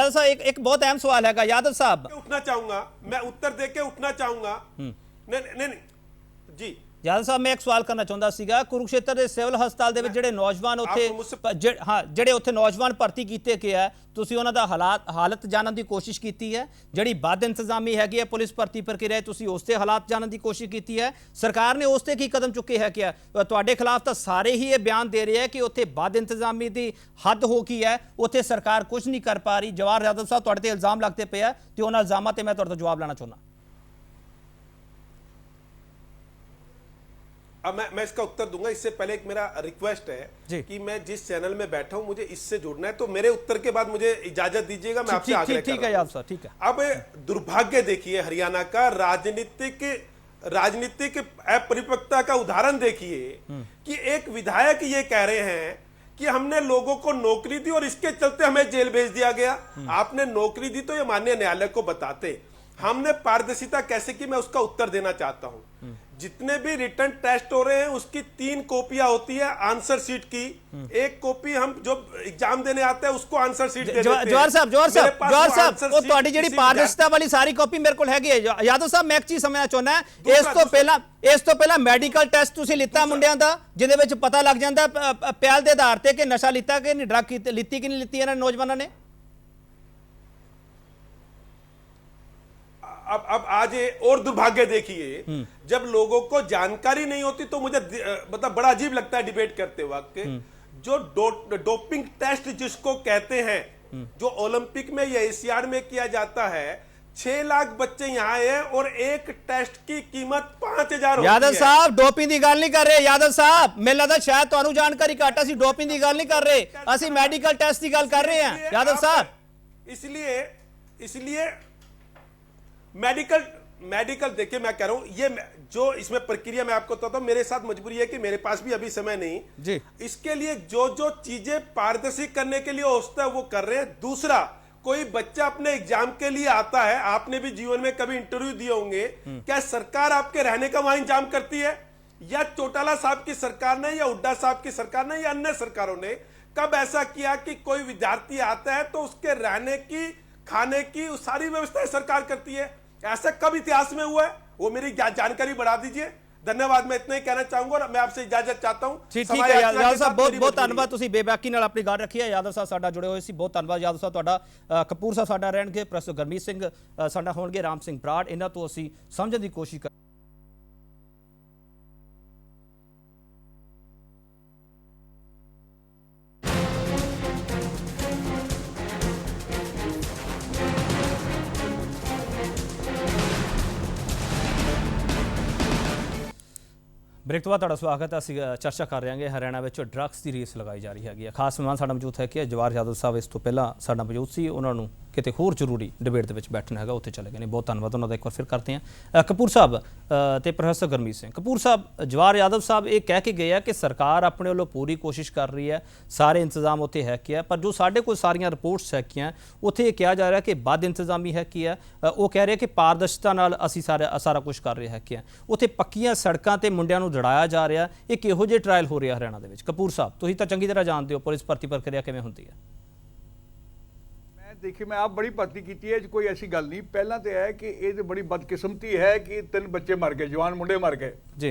एक बहुत अहम सवाल है यादव साहब। उठना चाहूंगा मैं, उत्तर दे के उठना चाहूंगा। नहीं जी यादव साहब मैं एक सवाल करना चाहता ਸੀਗਾ, ਕੁਰੂਕਸ਼ੇਤਰ ਦੇ ਸਿਵਲ ਹਸਪਤਾਲ ਦੇ ਵਿੱਚ ਜਿਹੜੇ ਨੌਜਵਾਨ ਉੱਥੇ ਜਿਹੜੇ ਉੱਥੇ ਨੌਜਵਾਨ ਭਰਤੀ ਕੀਤੇ ਗਏ ਆ, ਤੁਸੀਂ ਉਹਨਾਂ ਦਾ ਹਾਲਤ ਜਾਣਨ ਦੀ ਕੋਸ਼ਿਸ਼ ਕੀਤੀ ਹੈ? ਜਿਹੜੀ ਬਦ ਇੰਤਜ਼ਾਮੀ ਹੈਗੀ ਹੈ ਪੁਲਿਸ ਭਰਤੀ ਪ੍ਰਕਿਰਿਆ, ਤੁਸੀਂ ਉਸ ਦੇ ਹਾਲਾਤ ਜਾਣਨ ਦੀ ਕੋਸ਼ਿਸ਼ ਕੀਤੀ ਹੈ? ਸਰਕਾਰ ਨੇ ਉਸ ਤੇ ਕੀ ਕਦਮ ਚੁੱਕੇ ਹੈ? ਕਿ ਤੁਹਾਡੇ ਖਿਲਾਫ ਤਾਂ ਸਾਰੇ ਹੀ ਇਹ ਬਿਆਨ ਦੇ ਰਹੇ ਹੈ ਕਿ ਉੱਥੇ ਬਦ ਇੰਤਜ਼ਾਮੀ ਦੀ ਹੱਦ ਹੋ ਗਈ ਹੈ, ਉੱਥੇ ਸਰਕਾਰ ਕੁਝ ਨਹੀਂ ਕਰ ਪਾ ਰਹੀ। ਜਵਾਹਰ यादव ਸਾਹਿਬ ਤੁਹਾਡੇ ਤੇ ਇਲਜ਼ਾਮ ਲੱਗਦੇ ਪਏ ਆ ਤੇ ਉਹਨਾਂ ਇਲਜ਼ਾਮਾਂ ਤੇ ਮੈਂ ਤੁਹਾਡੇ ਤੋਂ ਜਵਾਬ ਲੈਣਾ ਚਾਹੁੰਦਾ। अब मैं इसका उत्तर दूंगा। इससे पहले एक मेरा रिक्वेस्ट है कि मैं जिस चैनल में बैठा हूं मुझे इससे जुड़ना है, तो मेरे उत्तर के बाद मुझे इजाजत दीजिएगा, मैं आपसे आग्रह कर रहा हूं। ठीक है। अब दुर्भाग्य देखिए हरियाणा का, राजनीतिक अपरिपक्वता का उदाहरण देखिए कि एक विधायक ये कह रहे हैं कि हमने लोगों को नौकरी दी और इसके चलते हमें जेल भेज दिया गया। आपने नौकरी दी तो ये माननीय न्यायालय को बताते। हमने पारदर्शिता कैसे की, मैं उसका उत्तर देना चाहता हूं। जितने भी रिटर्न टेस्ट हो रहे हैं उसकी 3 कॉपियां होती है आंसर शीट की। एक कॉपी हम जो एग्जाम देने आते हैं उसको आंसर शीट दे देते हैं। जवाहर साहब ਉਹ ਤੁਹਾਡੀ ਜਿਹੜੀ ਪਾਰਦਰਸ਼ਤਾ ਵਾਲੀ ਸਾਰੀ ਕਾਪੀ ਮੇਰੇ ਕੋਲ ਹੈਗੀ ਹੈ। यादव ਸਾਹਿਬ ਮੈਂ ਇੱਕ ਚੀਜ਼ ਸਮਝਣਾ ਚਾਹੁੰਦਾ, ਇਸ ਤੋਂ ਪਹਿਲਾਂ ਮੈਡੀਕਲ ਟੈਸਟ ਤੁਸੀਂ ਲਿੱਤਾ ਮੁੰਡਿਆਂ ਦਾ, ਜਿਹਦੇ ਵਿੱਚ ਪਤਾ ਲੱਗ ਜਾਂਦਾ ਪਿਆਲ ਦੇ ਆਧਾਰ ਤੇ ਕਿ ਨਸ਼ਾ ਲਿੱਤਾ ਕਿ ਨਹੀਂ, ਡਰੱਗ ਲਿੱਤੀ ਕਿ ਨਹੀਂ ਲਿੱਤੀ ਇਹਨਾਂ ਨੌਜਵਾਨਾਂ ਨੇ? अब आज और दुर्भाग्य देखिए, जब लोगों को जानकारी नहीं होती तो मुझे मतलब बड़ा अजीब लगता है डिबेट करते वक्त। जो डोपिंग टेस्ट जिसको कहते हैं, जो ओलंपिक में या एशियाड में किया जाता है, 6 लाख बच्चे यहाँ हैं और एक टेस्ट की कीमत 5000 होती है। यादव साहब डोपिंग की गल नहीं कर रहे। यादव साहब मैं लगता शायद ਤੁਹਾਨੂੰ ਜਾਣਕਾਰੀ ਘੱਟ, ਅਸੀਂ ਡੋपिंग ਦੀ ਗੱਲ ਨਹੀਂ ਕਰ ਰਹੇ, ਅਸੀਂ ਮੈਡੀਕਲ ਟੈਸਟ ਦੀ ਗੱਲ ਕਰ ਰਹੇ ਹਾਂ। यादव साहब इसलिए मेडिकल मेडिकल, देखिए मैं कह रहा हूं ये जो इसमें प्रक्रिया मैं आपको बताता हूं, मेरे साथ मजबूरी है कि मेरे पास भी अभी समय नहीं जी। इसके लिए जो जो चीजें पारदर्शी करने के लिए हो सकता है वो कर रहे हैं। दूसरा, कोई बच्चा अपने एग्जाम के लिए आता है, आपने भी जीवन में कभी इंटरव्यू दिए होंगे, क्या सरकार आपके रहने का वहां इंतजाम करती है? या चौटाला साहब की सरकार ने, या हुड्डा साहब की सरकार ने, या अन्य सरकारों ने कब ऐसा किया कि कोई विद्यार्थी आता है तो उसके रहने की, खाने की सारी व्यवस्थाएं सरकार करती है? ऐसा कब इतिहास में हुआ है? वो मेरी जानकारी बढ़ा दीजिए। धन्यवाद, मैं इतना ही कहना चाहूंगा और मैं आपसे इजाजत चाहता हूं। ठीक है यादव ਸਾਹਿਬ, ਬਹੁਤ ਬਹੁਤ ਧੰਨਵਾਦ, ਤੁਸੀਂ ਬੇਬਾਕੀ ਨਾਲ ਆਪਣੀ ਗੱਲ ਰੱਖੀ ਹੈ। ਯਾਦਵ ਸਾਹਿਬ ਸਾਡਾ ਜੁੜੇ ਹੋਏ ਸੀ, ਬਹੁਤ ਧੰਨਵਾਦ ਯਾਦਵ ਸਾਹਿਬ ਤੁਹਾਡਾ। ਕਪੂਰ ਸਾਹਿਬ ਸਾਡਾ ਰਹਿਣਗੇ, ਪ੍ਰੋਫੈਸਰ ਗੁਰਮੀਤ ਸਿੰਘ ਸਾਡਾ ਹੋਣਗੇ, ਰਾਮ ਸਿੰਘ ਬਰਾੜ, ਇਹਨਾਂ ਤੋਂ ਅਸੀਂ ਸਮਝਣ ਦੀ ਕੋਸ਼ਿਸ਼ ਕਰ ब्रेक तो बाद ਤੁਹਾਡਾ ਸਵਾਗਤ ਹੈ। ਅਸੀਂ ਚਰਚਾ ਕਰ ਰਹੇ ਹਾਂ ਹਰਿਆਣਾ ਵਿੱਚ ਡਰੱਗਸ ਦੀ ਰੇਸ ਲਗਾਈ ਜਾ ਰਹੀ ਹੈਗੀ। ਖਾਸ ਮਹਿਮਾਨ ਸਾਡਾ ਮੌਜੂਦ ਹੈ ਕਿ ਜਵਾਹਰ ਯਾਦਵ ਸਾਹਿਬ ਇਸ ਤੋਂ ਪਹਿਲਾਂ ਸਾਡਾ ਮੌਜੂਦ ਸੀ, ਉਹਨਾਂ ਨੂੰ ਕਿਤੇ ਹੋਰ ਜ਼ਰੂਰੀ ਡਿਬੇਟ ਦੇ ਵਿੱਚ ਬੈਠਣਾ ਹੈਗਾ, ਉੱਥੇ ਚਲੇ ਗਏ ਨੇ। ਬਹੁਤ ਧੰਨਵਾਦ ਉਹਨਾਂ ਦਾ, ਇੱਕ ਵਾਰ ਫਿਰ ਕਰਦੇ ਹਾਂ। ਕਪੂਰ ਸਾਹਿਬ ਤੇ ਪ੍ਰੋਫੈਸਰ ਗੁਰਮੀਤ ਸਿੰਘ। ਕਪੂਰ ਸਾਹਿਬ, ਜਵਾਹਰ ਯਾਦਵ ਸਾਹਿਬ ਇਹ ਕਹਿ ਕੇ ਗਏ ਆ ਕਿ ਸਰਕਾਰ ਆਪਣੇ ਵੱਲੋਂ ਪੂਰੀ ਕੋਸ਼ਿਸ਼ ਕਰ ਰਹੀ ਹੈ, ਸਾਰੇ ਇੰਤਜ਼ਾਮ ਉੱਥੇ ਹੈ ਕਿ ਹੈ, ਪਰ ਜੋ ਸਾਡੇ ਕੋਲ ਸਾਰੀਆਂ ਰਿਪੋਰਟਸ ਹੈਗੀਆਂ ਉੱਥੇ ਇਹ ਕਿਹਾ ਜਾ ਰਿਹਾ ਕਿ ਵੱਧ ਇੰਤਜ਼ਾਮੀ ਹੈ ਕੀ ਹੈ। ਉਹ ਕਹਿ ਰਹੇ ਕਿ ਪਾਰਦਰਸ਼ਤਾ ਨਾਲ ਅਸੀਂ ਸਾਰਾ ਕੁਝ ਕਰ ਰਹੇ ਹੈ ਕਿ ਉੱਥੇ ਪੱਕੀਆਂ ਸੜਕਾਂ ਤੇ ਮੁੰਡਿਆਂ ਨੂੰ ਦੜਾਇਆ ਜਾ ਰਿਹਾ। ਇਹ ਕਿਹੋ ਜਿਹੇ ਟ੍ਰਾਇਲ ਹੋ ਰਿਹਾ ਹਰਿਆਣਾ ਦੇ ਵਿੱਚ? ਕਪੂਰ ਸਾਹਿਬ, ਤੁਸੀਂ ਤਾਂ ਚੰਗੀ ਤਰ੍ਹਾਂ ਜਾਣਦੇ ਹੋ ਪੁਲਿਸ ਭਰਤੀ ਪ੍ਰਕਿਰਿਆ ਕਿਵੇਂ ਹੁੰਦੀ ਹੈ। देखिए, मैं आप बड़ी भर्ती की है, कोई ऐसी गल नहीं। पहला तो है कि ये बड़ी बदकिस्मती है कि 3 बच्चे मर गए, जवान मुंडे मर गए जी।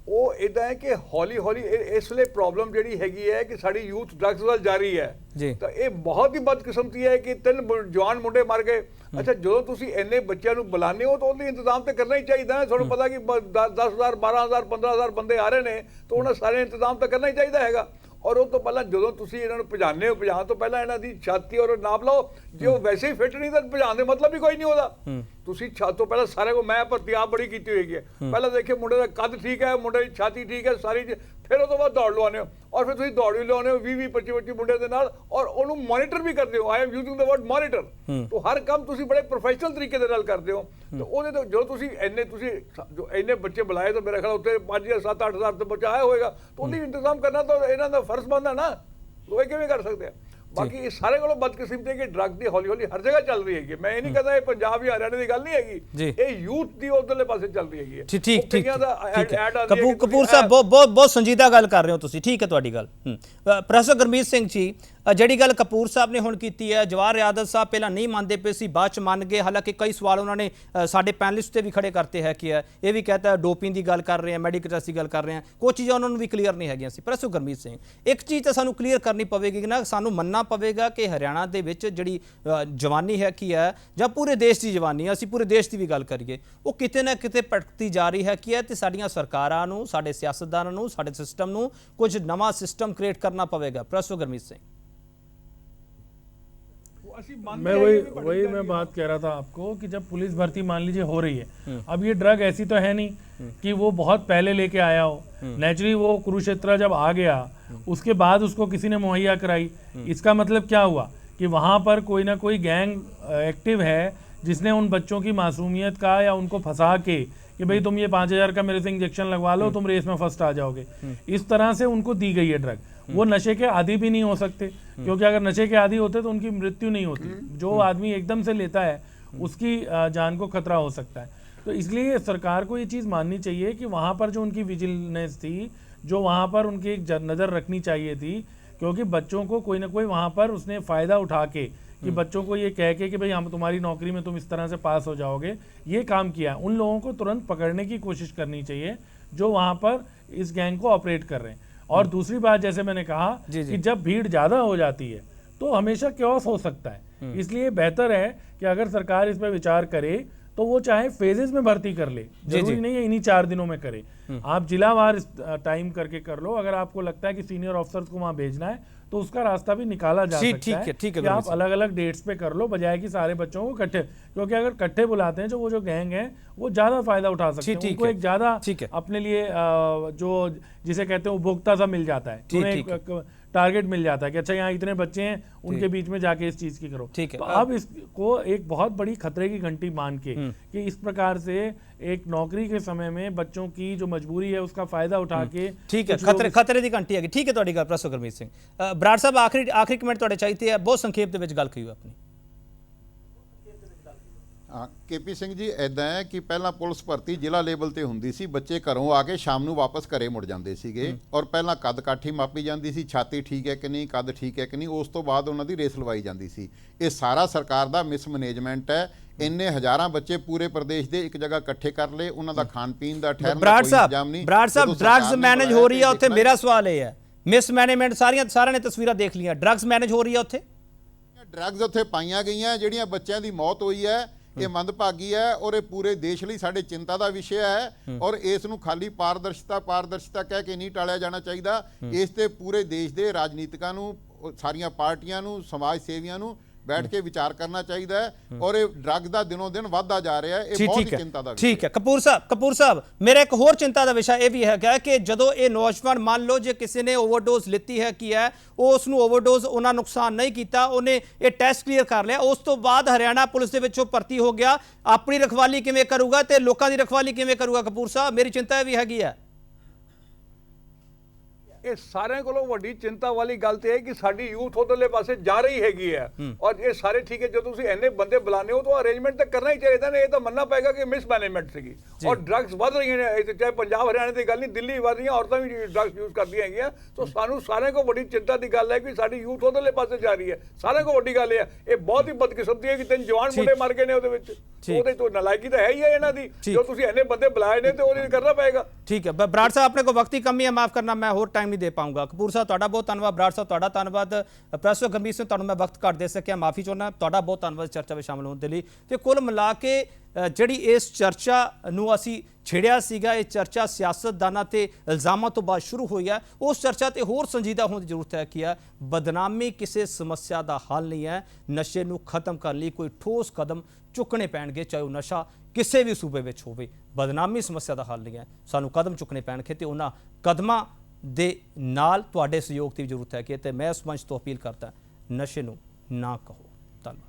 वो इदा है कि हौली हौली इस वे प्रॉब्लम जी हैगी है कि साड़ी यूथ ड्रग्स वाल जा रही है जी। तो ये बहुत ही बदकिस्मती है कि 3 जवान मुंडे मर गए। अच्छा, जो तुम इन्ने बच्चों को बुलाने हो तो उन्हें इंतजाम तो करना ही चाहिए। थोड़ा पता कि 10,000 12,000 15,000 बंदे आ रहे हैं तो उन्हें सारे इंतजाम तो करना ही चाहिए हैगा। और उस तो पहला जो तुम इन्होंने भजाने हो, भजाने तो पहला इन्हों की छाती और नाप लो। जो वैसे ही फिट नहीं तो भजाने मतलब भी कोई नहीं होता। तुसी छाती तो पहला सारे को, मैं भर्ती आप बड़ी की हुई है, पहले देखिए मुंडे का कद ठीक है, मुंडे की छाती ठीक है सारी, फिर उस बाद दौड़ लवाने हो और फिर तुम दौड़ भी लवाने हो 20-25 मुंडे के नाल और उन्होंने मॉनिटर भी करते हो। I am using the word monitor. तो हर काम तुसी बड़े प्रोफेशनल तरीके दे नाल करते हो। तो ਉਹਦੇ तो जो तुसी इन्ने बच्चे बुलाए तो मेरा ख्याल उत्ते 5,000 7,000 8,000 तो बच्चा आया होएगा, तो उन्हें इंतजाम करना तो इन्हों का फर्ज बनता ना। तो किवें कर सकते हैं? बाकी ये सारे को बदकिस्मती है कि ड्रग की हौली हौली हर जगह चल रही है। मैं ये नहीं कहता ये पंजाब या हरियाणा की गल नहीं हैगी, ये यूथ की उधरले पासे चल रही है। ठीक कपूर साहब, बहुत संजीदा गल कर रहे हो तुसी, ठीक है तुहाडी गल। प्रोफेसर गुरमीत सिंह जी, ਜਿਹੜੀ ਗੱਲ ਕਪੂਰ ਸਾਹਿਬ ਨੇ ਹੁਣ ਕੀਤੀ ਹੈ, ਜਵਾਹਰ ਯਾਦਵ ਸਾਹਿਬ ਪਹਿਲਾਂ ਨਹੀਂ ਮੰਨਦੇ ਪਏ ਸੀ, ਬਾਅਦ ਚ ਮੰਨ ਗਏ। ਹਾਲਾਂਕਿ ਕਈ ਸਵਾਲ ਉਹਨਾਂ ਨੇ ਸਾਡੇ ਪੈਨਲਿਸਟ ਤੇ ਵੀ ਖੜੇ ਕਰਤੇ ਹੈ ਕਿ ਇਹ ਵੀ ਕਹਤਾ ਡੋਪਿੰਗ ਦੀ ਗੱਲ ਕਰ ਰਹੇ ਆ, ਮੈਡੀਕਲ ਟੈਸਟ ਦੀ ਗੱਲ ਕਰ ਰਹੇ ਆ, ਕੁਝ ਚੀਜ਼ਾਂ ਉਹਨਾਂ ਨੂੰ ਵੀ ਕਲੀਅਰ ਨਹੀਂ ਹੈਗੀਆਂ ਸੀ। ਪ੍ਰੋਫੈਸਰ ਗੁਰਮੀਤ ਸਿੰਘ, ਇੱਕ ਚੀਜ਼ ਤਾਂ ਸਾਨੂੰ ਕਲੀਅਰ ਕਰਨੀ ਪਵੇਗੀ ਨਾ, ਸਾਨੂੰ ਮੰਨਣਾ ਪਵੇਗਾ ਕਿ ਹਰਿਆਣਾ ਦੇ ਵਿੱਚ ਜਿਹੜੀ ਜਵਾਨੀ ਹੈ ਕੀ ਹੈ, ਜਾਂ ਪੂਰੇ ਦੇਸ਼ ਦੀ ਜਵਾਨੀ ਹੈ, ਅਸੀਂ ਪੂਰੇ ਦੇਸ਼ ਦੀ ਵੀ ਗੱਲ ਕਰੀਏ, ਉਹ ਕਿਤੇ ਨਾ ਕਿਤੇ ਭਟਕਦੀ ਜਾ ਰਹੀ ਹੈ ਕੀ ਹੈ, ਤੇ ਸਾਡੀਆਂ ਸਰਕਾਰਾਂ ਨੂੰ, ਸਾਡੇ ਸਿਆਸਤਦਾਨਾਂ ਨੂੰ, ਸਾਡੇ ਸਿਸਟਮ ਨੂੰ ਕੁਝ ਨਵਾਂ ਸਿਸਟਮ ਕ੍ਰੀਏਟ ਕਰਨਾ ਪਵੇਗਾ। ਪ੍ਰੋਫੈਸਰ ਗੁਰਮੀਤ ਸਿੰਘ, मैं वही मैं बात कह रहा था आपको कि जब पुलिस भर्ती मान लीजिए हो रही है, अब ये ड्रग ऐसी तो है नहीं कि वो बहुत पहले लेके आया हो। नेचुरली वो कुरुक्षेत्र जब आ गया उसके बाद उसको किसी ने मुहैया कराई। इसका मतलब क्या हुआ कि वहाँ पर कोई ना कोई गैंग एक्टिव है जिसने उन बच्चों की मासूमियत का या उनको फंसा के कि भाई तुम ये 5,000 का मेरे से इंजेक्शन लगवा लो, तुम रेस में फर्स्ट आ जाओगे, इस तरह से उनको दी गई है ड्रग। वो नशे के आदी भी नहीं हो सकते, क्योंकि अगर नशे के आदी होते तो उनकी मृत्यु नहीं होती। जो आदमी एकदम से लेता है उसकी जान को खतरा हो सकता है। तो इसलिए सरकार को ये चीज़ माननी चाहिए कि वहाँ पर जो उनकी विजिलेंस थी, जो वहाँ पर उनकी एक नज़र रखनी चाहिए थी, क्योंकि बच्चों को कोई ना कोई वहाँ पर उसने फ़ायदा उठा के कि बच्चों को ये कह के कि भाई हम तुम्हारी नौकरी में तुम इस तरह से पास हो जाओगे, ये काम किया। उन लोगों को तुरंत पकड़ने की कोशिश करनी चाहिए जो वहाँ पर इस गैंग को ऑपरेट कर रहे हैं। और दूसरी बात, जैसे मैंने कहा कि जब भीड़ ज़्यादा हो जाती है तो हमेशा क्योस हो सकता है। इसलिए बेहतर है कि अगर सरकार इस पर विचार करे तो वो चाहे फेजेस में भर्ती कर ले, जरूरी नहीं है इन्हीं 4 दिनों में करे। आप जिलावार टाइम करके कर लो। अगर आपको लगता है कि सीनियर ऑफिसर्स को वहाँ भेजना है तो उसका रास्ता भी निकाला जा सकता है कि आप अलग अलग डेट्स पे कर लो, बजाय कि सारे बच्चों को इकट्ठे, क्योंकि अगर इकट्ठे बुलाते हैं वो जो गैंग है वो ज्यादा फायदा उठा सकते हैं। उनको एक ज्यादा अपने लिए जो जिसे कहते हैं उपभोक्ता सा मिल जाता है। टारगेट मिल जाता है कि अच्छा यहाँ इतने बच्चे हैं, उनके बीच में जाके इस चीज की करो। ठीक है। तो अब इसको एक बहुत बड़ी खतरे की घंटी मान के कि इस प्रकार से एक नौकरी के समय में बच्चों की जो मजबूरी है उसका फायदा उठा के, ठीक है, कुछ लोग खतरे की घंटी है। ठीक है ਤੁਹਾਡੀ ਗੱਲ ਪ੍ਰੋਫੈਸਰ ਗੁਰਮੀਤ ਸਿੰਘ। ਬਰਾੜ ਸਾਹਿਬ ਆਖਰੀ ਕਮੈਂਟ ਤੁਹਾਡੇ ਚਾਹੀਦੇ ਆ, ਬਹੁਤ ਸੰਖੇਪ ਦੇ ਵਿੱਚ ਗੱਲ ਕਹੀ ਆਪਣੀ। ਕੇਪੀ ਸਿੰਘ ਜੀ, ਇਦਾਂ ਹੈ ਕਿ ਪਹਿਲਾਂ ਪੁਲਿਸ ਭਰਤੀ ਜ਼ਿਲ੍ਹਾ ਲੈਵਲ ਤੇ ਹੁੰਦੀ ਸੀ, ਬੱਚੇ ਘਰੋਂ ਆ ਕੇ ਸ਼ਾਮ ਨੂੰ ਵਾਪਸ ਘਰੇ ਮੁੜ ਜਾਂਦੇ ਸੀਗੇ ਔਰ ਪਹਿਲਾਂ ਕੱਦ ਕਾਠੀ ਮਾਪੀ ਜਾਂਦੀ ਸੀ, ਛਾਤੀ ਠੀਕ ਹੈ ਕਿ ਨਹੀਂ, ਕੱਦ ਠੀਕ ਹੈ ਕਿ ਨਹੀਂ, ਉਸ ਤੋਂ ਬਾਅਦ ਉਹਨਾਂ ਦੀ ਰੇਸ ਲਵਾਈ ਜਾਂਦੀ ਸੀ। ਇਹ ਸਾਰਾ ਸਰਕਾਰ ਦਾ ਮਿਸਮੈਨੇਜਮੈਂਟ ਹੈ। ਇੰਨੇ ਹਜ਼ਾਰਾਂ ਬੱਚੇ ਪੂਰੇ ਪ੍ਰਦੇਸ਼ ਦੇ ਇੱਕ ਜਗ੍ਹਾ ਇਕੱਠੇ ਕਰ ਲਏ, ਉਹਨਾਂ ਦਾ ਖਾਣ ਪੀਣ ਦਾ ਠਹਿਰਨ ਦਾ ਕੋਈ ਇੰਤਜ਼ਾਮ ਨਹੀਂ। ਬਰਾੜ ਸਾਹਿਬ ਡਰੱਗਸ ਮੈਨੇਜ ਹੋ ਰਹੀ ਹੈ ਉੱਥੇ, ਮੇਰਾ ਸਵਾਲ ਇਹ ਹੈ ਮਿਸਮੈਨੇਜਮੈਂਟ ਸਾਰਿਆਂ ਨੇ ਤਸਵੀਰਾਂ ਦੇਖ ਲਈਆਂ, ਡਰੱਗਸ ਮੈਨੇਜ ਹੋ ਰਹੀ ਹੈ ਉੱਥੇ? ਡਰੱਗਸ ਉੱਥੇ ਪਾਈਆਂ ਗਈਆਂ, ਜਿਹੜੀਆਂ ਬੱਚਿਆਂ ਦੀ ਮੌਤ ਹੋਈ ਹੈ ਇਹ ਮੰਦਭਾਗੀ ਹੈ ਔਰ ਇਹ ਪੂਰੇ ਦੇਸ਼ ਲਈ ਸਾਡੇ ਚਿੰਤਾ ਦਾ ਵਿਸ਼ਾ ਹੈ ਔਰ ਇਸ ਨੂੰ ਖਾਲੀ ਪਾਰਦਰਸ਼ਤਾ ਕਹਿ ਕੇ ਨਹੀਂ ਟਾਲਿਆ ਜਾਣਾ ਚਾਹੀਦਾ। ਇਸ ਤੇ ਪੂਰੇ ਦੇਸ਼ ਦੇ ਰਾਜਨੀਤਿਕਾਂ ਨੂੰ, ਸਾਰੀਆਂ ਪਾਰਟੀਆਂ ਨੂੰ, ਸਮਾਜ ਸੇਵੀਆਂ ਨੂੰ बैठ के विचार करना चाहिए और ये ड्रग का दिनों दिन वाधा जा रहा है। बहुत ही चिंता का ठीक है। कपूर साहब मेरा एक होर चिंता का विषय यह भी है कि जो ये नौजवान मान लो जो किसी ने ओवरडोज लीती है की है उसनों ओवरडोज उन्हें नुकसान नहीं किया, उन्हें ये टेस्ट क्लीयर कर लिया, उस तो बाद हरियाणा पुलिस के विचों भर्ती हो गया, अपनी रखवाली किवें करूगा ते लोगों की रखवाली किवें करूगा? कपूर साहब मेरी चिंता यह भी हैगी है। ਇਹ ਸਾਰਿਆਂ ਕੋਲੋਂ ਵੱਡੀ ਚਿੰਤਾ ਵਾਲੀ ਗੱਲ ਤੇ ਹੈ ਕਿ ਸਾਡੀ ਯੂਥ ਉਧਰਲੇ ਪਾਸੇ ਜਾ ਰਹੀ ਹੈਗੀ ਹੈ ਔਰ ਇਹ ਸਾਰੇ ਠੀਕ ਹੈ। ਜਦੋਂ ਤੁਸੀਂ ਇੰਨੇ ਬੰਦੇ ਬੁਲਾਣੇ ਹੋ ਤਾਂ ਅਰੇਂਜਮੈਂਟ ਤਾਂ ਕਰਨਾ ਹੀ ਚਾਹੀਦਾ ਨੇ। ਇਹ ਤਾਂ ਮੰਨਣਾ ਪਏਗਾ ਕਿ ਮਿਸਮੈਨੇਜਮੈਂਟ ਸੀਗੀ ਔਰ ਡਰੱਗਸ ਵੱਧ ਰਹੀਆਂ ਨੇ। ਇਹ ਚਾਹੇ ਪੰਜਾਬ ਹਰਿਆਣਾ ਦੀ ਗੱਲ ਨਹੀਂ, ਦਿੱਲੀ ਵੱਧ ਰਹੀਆਂ, ਔਰਤਾਂ ਵੀ ਡਰੱਗਸ ਯੂਜ਼ ਕਰਦੀਆਂ ਹੈਗੀਆਂ। ਤਾਂ ਸਾਨੂੰ ਸਾਰਿਆਂ ਕੋਲ ਵੱਡੀ ਚਿੰਤਾ ਦੀ ਗੱਲ ਹੈ ਕਿ ਸਾਡੀ ਯੂਥ ਉਧਰਲੇ ਪਾਸੇ ਜਾ ਰਹੀ ਹੈ। ਸਾਰਿਆਂ ਕੋਲ ਵੱਡੀ ਗੱਲ ਇਹ ਹੈ, ਇਹ ਬਹੁਤ ਹੀ ਬਦਕਿਸਮਤੀ ਹੈ ਕਿ 3 ਜਵਾਨ ਮੁੰਡੇ ਮਰ ਗਏ ਨੇ ਉਹਦੇ ਵਿੱਚ। ਉਹਦੇ ਤੋਂ ਨਲਾਇਕੀ ਤਾਂ ਹੈ ਹੀ ਹੈ ਇਹਨਾਂ ਦੀ। ਜੋ ਤੁਸੀਂ ਇੰਨੇ ਬੰਦੇ ਬੁਲਾਏ ਨੇ ਤੇ ਉਹਦੇ ਕਰਨਾ ਪਏਗਾ। ठीक है। बराड़ साहब अपने को वक्त की कमी है, माफ करना, मैं होर टाइम नहीं दे पाऊंगा। कपूर साहब तुहाडा बहुत धन्यवाद, बराड़ साहब तुहाडा धन्यवाद, प्रोफेसर गंभीर सिंह तुहानूं मैं वक्त घट दे सकिया, माफ़ी चाहुंदा। तुहाडा बहुत धन्यवाद चर्चा में शामिल होने के लिए। तो कुल मिला के ਜਿਹੜੀ ਇਸ ਚਰਚਾ ਨੂੰ ਅਸੀਂ ਛੇੜਿਆ ਸੀਗਾ, ਇਹ ਚਰਚਾ ਸਿਆਸਤਦਾਨਾਂ ਤੇ ਇਲਜ਼ਾਮਾਂ ਤੋਂ ਬਾਅਦ ਸ਼ੁਰੂ ਹੋਈ ਹੈ, ਉਸ ਚਰਚਾ ਤੇ ਹੋਰ ਸੰਜੀਦਾ ਹੋਣ ਦੀ ਜ਼ਰੂਰਤ ਹੈ ਕਿ ਬਦਨਾਮੀ ਕਿਸੇ ਸਮੱਸਿਆ ਦਾ ਹੱਲ ਨਹੀਂ ਹੈ। ਨਸ਼ੇ ਨੂੰ ਖਤਮ ਕਰਨ ਲਈ ਕੋਈ ਠੋਸ ਕਦਮ ਚੁੱਕਣੇ ਪੈਣਗੇ, ਚਾਹੇ ਉਹ ਨਸ਼ਾ ਕਿਸੇ ਵੀ ਸੂਬੇ ਵਿੱਚ ਹੋਵੇ। ਬਦਨਾਮੀ ਸਮੱਸਿਆ ਦਾ ਹੱਲ ਨਹੀਂ ਹੈ, ਸਾਨੂੰ ਕਦਮ ਚੁੱਕਣੇ ਪੈਣਗੇ ਤੇ ਉਹਨਾਂ ਕਦਮਾਂ ਦੇ ਨਾਲ ਤੁਹਾਡੇ ਸਹਿਯੋਗ ਦੀ ਜ਼ਰੂਰਤ ਹੈ ਕਿ ਤੇ ਮੈਂ ਇਸ ਮੰਚ ਤੋਂ ਅਪੀਲ ਕਰਦਾ, ਨਸ਼ੇ ਨੂੰ ਨਾ ਕਹੋ। ਧੰਨਵਾਦ।